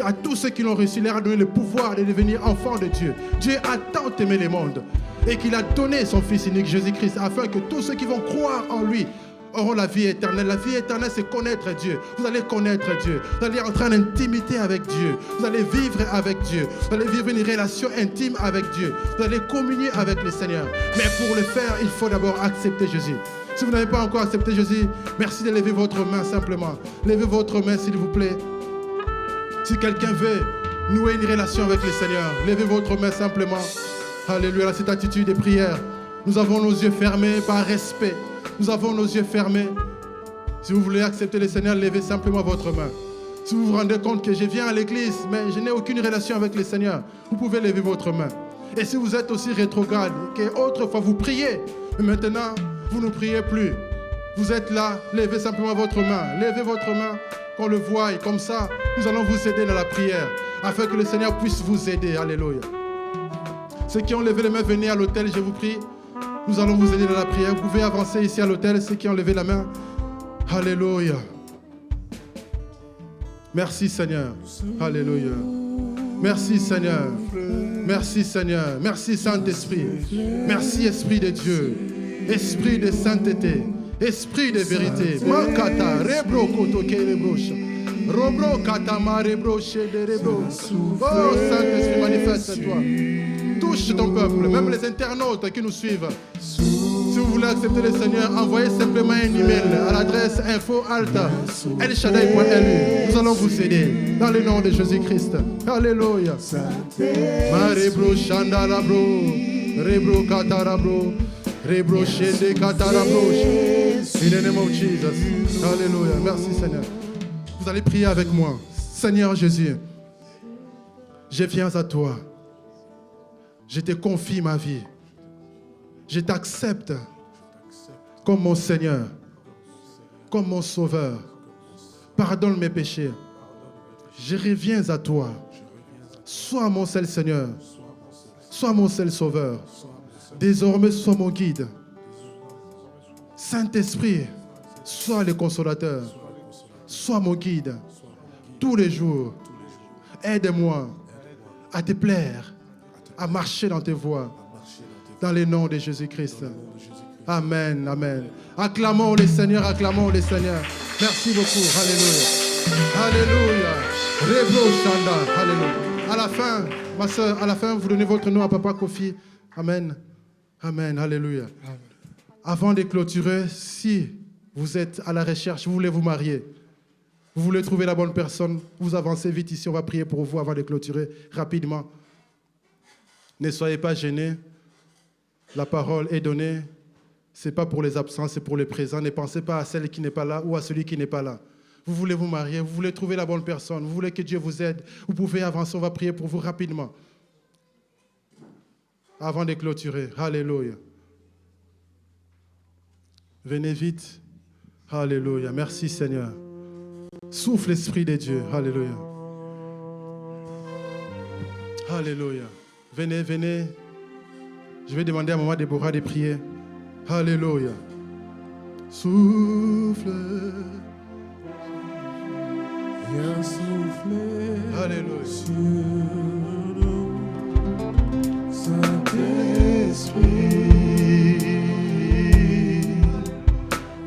à tous ceux qui l'ont reçu, il leur a donné le pouvoir de devenir enfants de Dieu. Dieu a tant aimé le monde et qu'il a donné son Fils unique, Jésus-Christ, afin que tous ceux qui vont croire en lui auront la vie éternelle. La vie éternelle, c'est connaître Dieu. Vous allez connaître Dieu. Vous allez entrer en intimité avec Dieu. Vous allez vivre avec Dieu. Vous allez vivre une relation intime avec Dieu. Vous allez communier avec le Seigneur. Mais pour le faire, il faut d'abord accepter Jésus. Si vous n'avez pas encore accepté Jésus, merci de lever votre main simplement. Levez votre main, s'il vous plaît. Si quelqu'un veut nouer une relation avec le Seigneur, levez votre main simplement. Alléluia, dans cette attitude de prière. Nous avons nos yeux fermés par respect. Nous avons nos yeux fermés. Si vous voulez accepter le Seigneur, levez simplement votre main. Si vous vous rendez compte que je viens à l'église, mais je n'ai aucune relation avec le Seigneur, vous pouvez lever votre main. Et si vous êtes aussi rétrograde, qu'autrefois vous priez, mais maintenant vous ne priez plus, vous êtes là, levez simplement votre main. Levez votre main, qu'on le voie. Et comme ça, nous allons vous aider dans la prière, afin que le Seigneur puisse vous aider. Alléluia. Ceux qui ont levé les mains, venez à l'autel, je vous prie. Nous allons vous aider dans la prière. Vous pouvez avancer ici à l'autel, ceux qui ont levé la main. Alléluia. Merci Seigneur. Alléluia. Merci Seigneur. Merci Seigneur. Merci Saint-Esprit. Merci Esprit de Dieu. Esprit de sainteté. Esprit de vérité. Makata rebro koto kerebrocha. Robro katama rebroche de rebro. Oh Saint-Esprit, manifeste-toi. touche ton peuple, même les internautes qui nous suivent. Si vous voulez accepter le Seigneur, envoyez simplement un email à l'adresse info@elshadai.lu. Nous allons vous aider dans le nom de Jésus-Christ. Alléluia. Marebro Shandalabro, Rebro Katarabro, Rebro Shende Katarabro. In the name of Jesus. Alléluia. Merci Seigneur. Vous allez prier avec moi. Seigneur Jésus, je viens à toi. Je te confie ma vie. Je t'accepte comme mon Seigneur, comme mon Sauveur. Pardonne mes péchés. Je reviens à toi. Sois mon seul Seigneur. Sois mon seul Sauveur. Désormais, sois mon guide. Saint-Esprit, sois le consolateur. Sois mon guide tous les jours. Aide-moi à te plaire, à marcher dans tes voies. Dans le nom de Jésus-Christ. Amen, amen. Acclamons le Seigneur, acclamons le Seigneur. Merci beaucoup. Alléluia. Alléluia. Rebro Shanda. Alléluia. À la fin, ma soeur, à la fin, vous donnez votre nom à Papa Kofi. Amen. Amen. Alléluia. Amen. Avant de clôturer, si vous êtes à la recherche, vous voulez vous marier, vous voulez trouver la bonne personne, vous avancez vite ici, on va prier pour vous avant de clôturer rapidement. Ne soyez pas gênés. La parole est donnée. Ce n'est pas pour les absents, c'est pour les présents. Ne pensez pas à celle qui n'est pas là ou à celui qui n'est pas là. Vous voulez vous marier, vous voulez trouver la bonne personne, vous voulez que Dieu vous aide. Vous pouvez avancer, on va prier pour vous rapidement. Avant de clôturer. Alléluia. Venez vite. Alléluia. Merci Seigneur. Souffle l'Esprit de Dieu. Alléluia. Alléluia. Venez, venez. Je vais demander à Maman Déborah de prier. Alléluia. Souffle. Viens souffler. Alléluia. Sur nous, Saint-Esprit.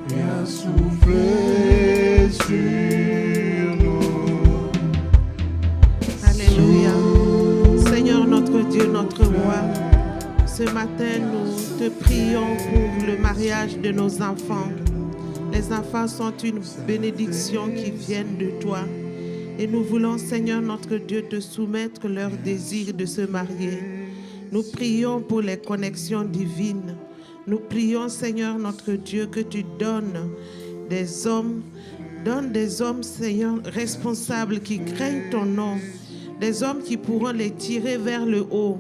Viens souffler sur nous. Alléluia. Seigneur notre Dieu, notre roi, ce matin nous te prions pour le mariage de nos enfants. Les enfants sont une bénédiction qui vient de toi. Et nous voulons, Seigneur notre Dieu, te soumettre leur désir de se marier. Nous prions pour les connexions divines. Nous prions, Seigneur notre Dieu, que tu donnes des hommes, Seigneur, responsables qui craignent ton nom. Des hommes qui pourront les tirer vers le haut.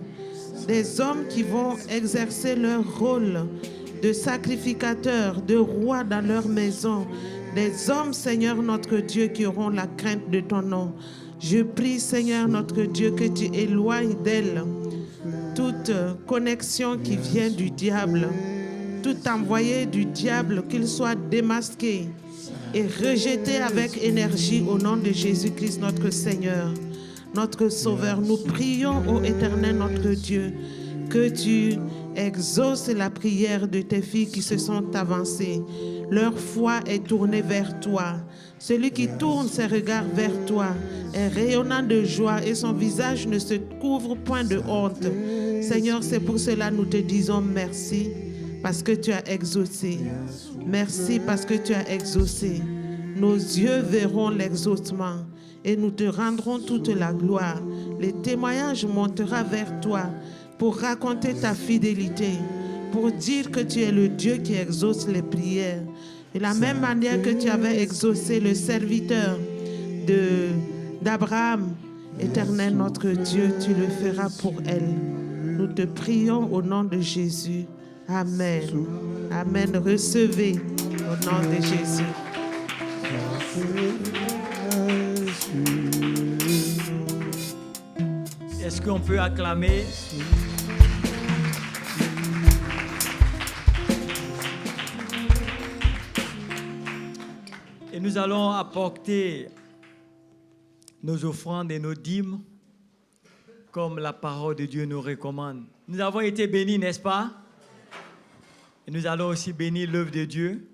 Des hommes qui vont exercer leur rôle de sacrificateurs, de rois dans leur maison. Des hommes, Seigneur notre Dieu, qui auront la crainte de ton nom. Je prie, Seigneur notre Dieu, que tu éloignes d'elles toute connexion qui vient du diable, tout envoyé du diable, qu'il soit démasqué et rejeté avec énergie au nom de Jésus-Christ notre Seigneur, notre Sauveur. Nous prions, ô Éternel notre Dieu, que tu exauces la prière de tes filles qui se sont avancées. Leur foi est tournée vers toi. Celui qui tourne ses regards vers toi est rayonnant de joie et son visage ne se couvre point de honte. Seigneur, c'est pour cela que nous te disons merci parce que tu as exaucé. Merci parce que tu as exaucé. Nos yeux verront l'exaucement et nous te rendrons toute la gloire. Les témoignages monteront vers toi pour raconter ta fidélité, pour dire que tu es le Dieu qui exauce les prières. De la même manière que tu avais exaucé le serviteur d'Abraham, Éternel notre Dieu, tu le feras pour elle. Nous te prions au nom de Jésus. Amen. Amen. Recevez au nom de Jésus. Est-ce qu'on peut acclamer? Et nous allons apporter nos offrandes et nos dîmes comme la parole de Dieu nous recommande. Nous avons été bénis, n'est-ce pas? Et nous allons aussi bénir l'œuvre de Dieu.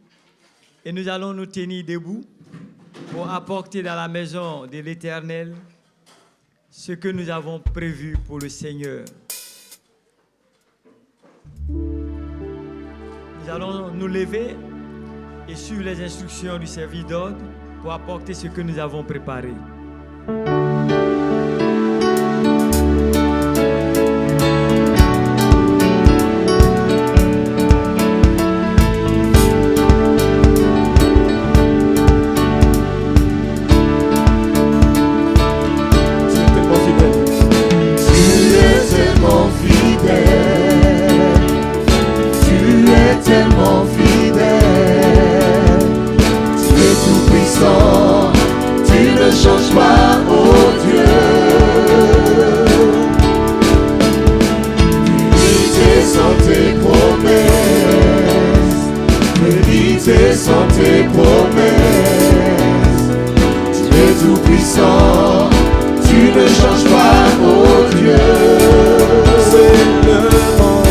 Et nous allons nous tenir debout pour apporter dans la maison de l'Éternel ce que nous avons prévu pour le Seigneur. Nous allons nous lever et suivre les instructions du service d'ordre pour apporter ce que nous avons préparé. Tellement fidèle, tu es tout puissant, tu ne changes pas, oh Dieu. Fidélité sont tes promesses, fidélité sont tes promesses, tu es tout puissant, tu ne changes pas, oh Dieu. Nous élevons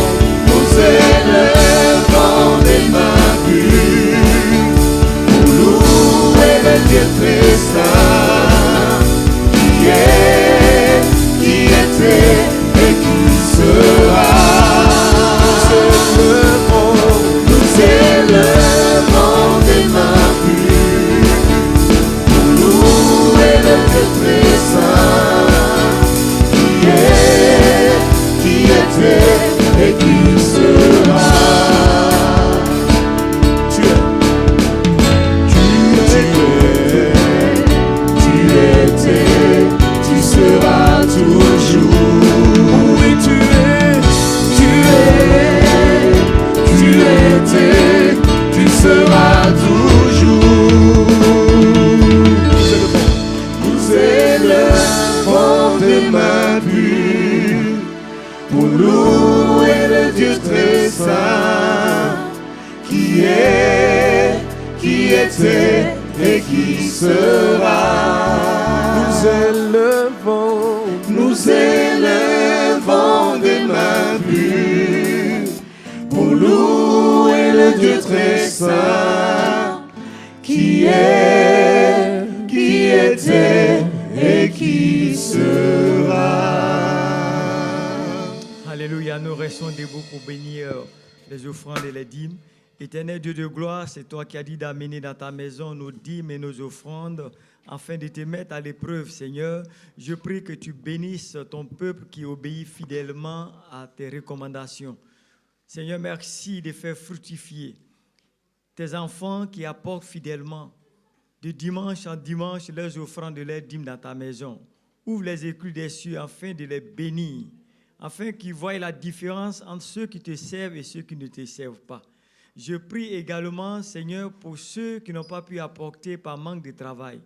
des mains pures pour louer le Dieu très saint qui était et qui sera. Nous élevons des mains pures pour louer le Dieu très saint qui était et qui sera. Tu seras toujours. Oui, tu étais, tu seras toujours. Nous élevons des mains pures pour louer le Dieu très saint qui était et qui sera. Nous élevons des mains pures pour louer le Dieu très saint qui était et qui sera. Alléluia, nous restons debout pour bénir les offrandes et les dîmes. Éternel Dieu de gloire, c'est toi qui as dit d'amener dans ta maison nos dîmes et nos offrandes afin de te mettre à l'épreuve, Seigneur. Je prie que tu bénisses ton peuple qui obéit fidèlement à tes recommandations. Seigneur, merci de faire fructifier tes enfants qui apportent fidèlement de dimanche en dimanche leurs offrandes et leurs dîmes dans ta maison. Ouvre les écluses des cieux afin de les bénir, afin qu'ils voient la différence entre ceux qui te servent et ceux qui ne te servent pas. Je prie également, Seigneur, pour ceux qui n'ont pas pu apporter par manque de travail,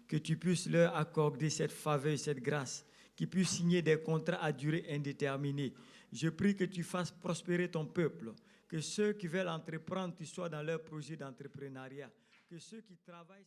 que tu puisses leur accorder cette faveur, cette grâce, qu'ils puissent signer des contrats à durée indéterminée. Je prie que tu fasses prospérer ton peuple, que ceux qui veulent entreprendre, tu sois dans leur projet d'entrepreneuriat, que ceux qui travaillent...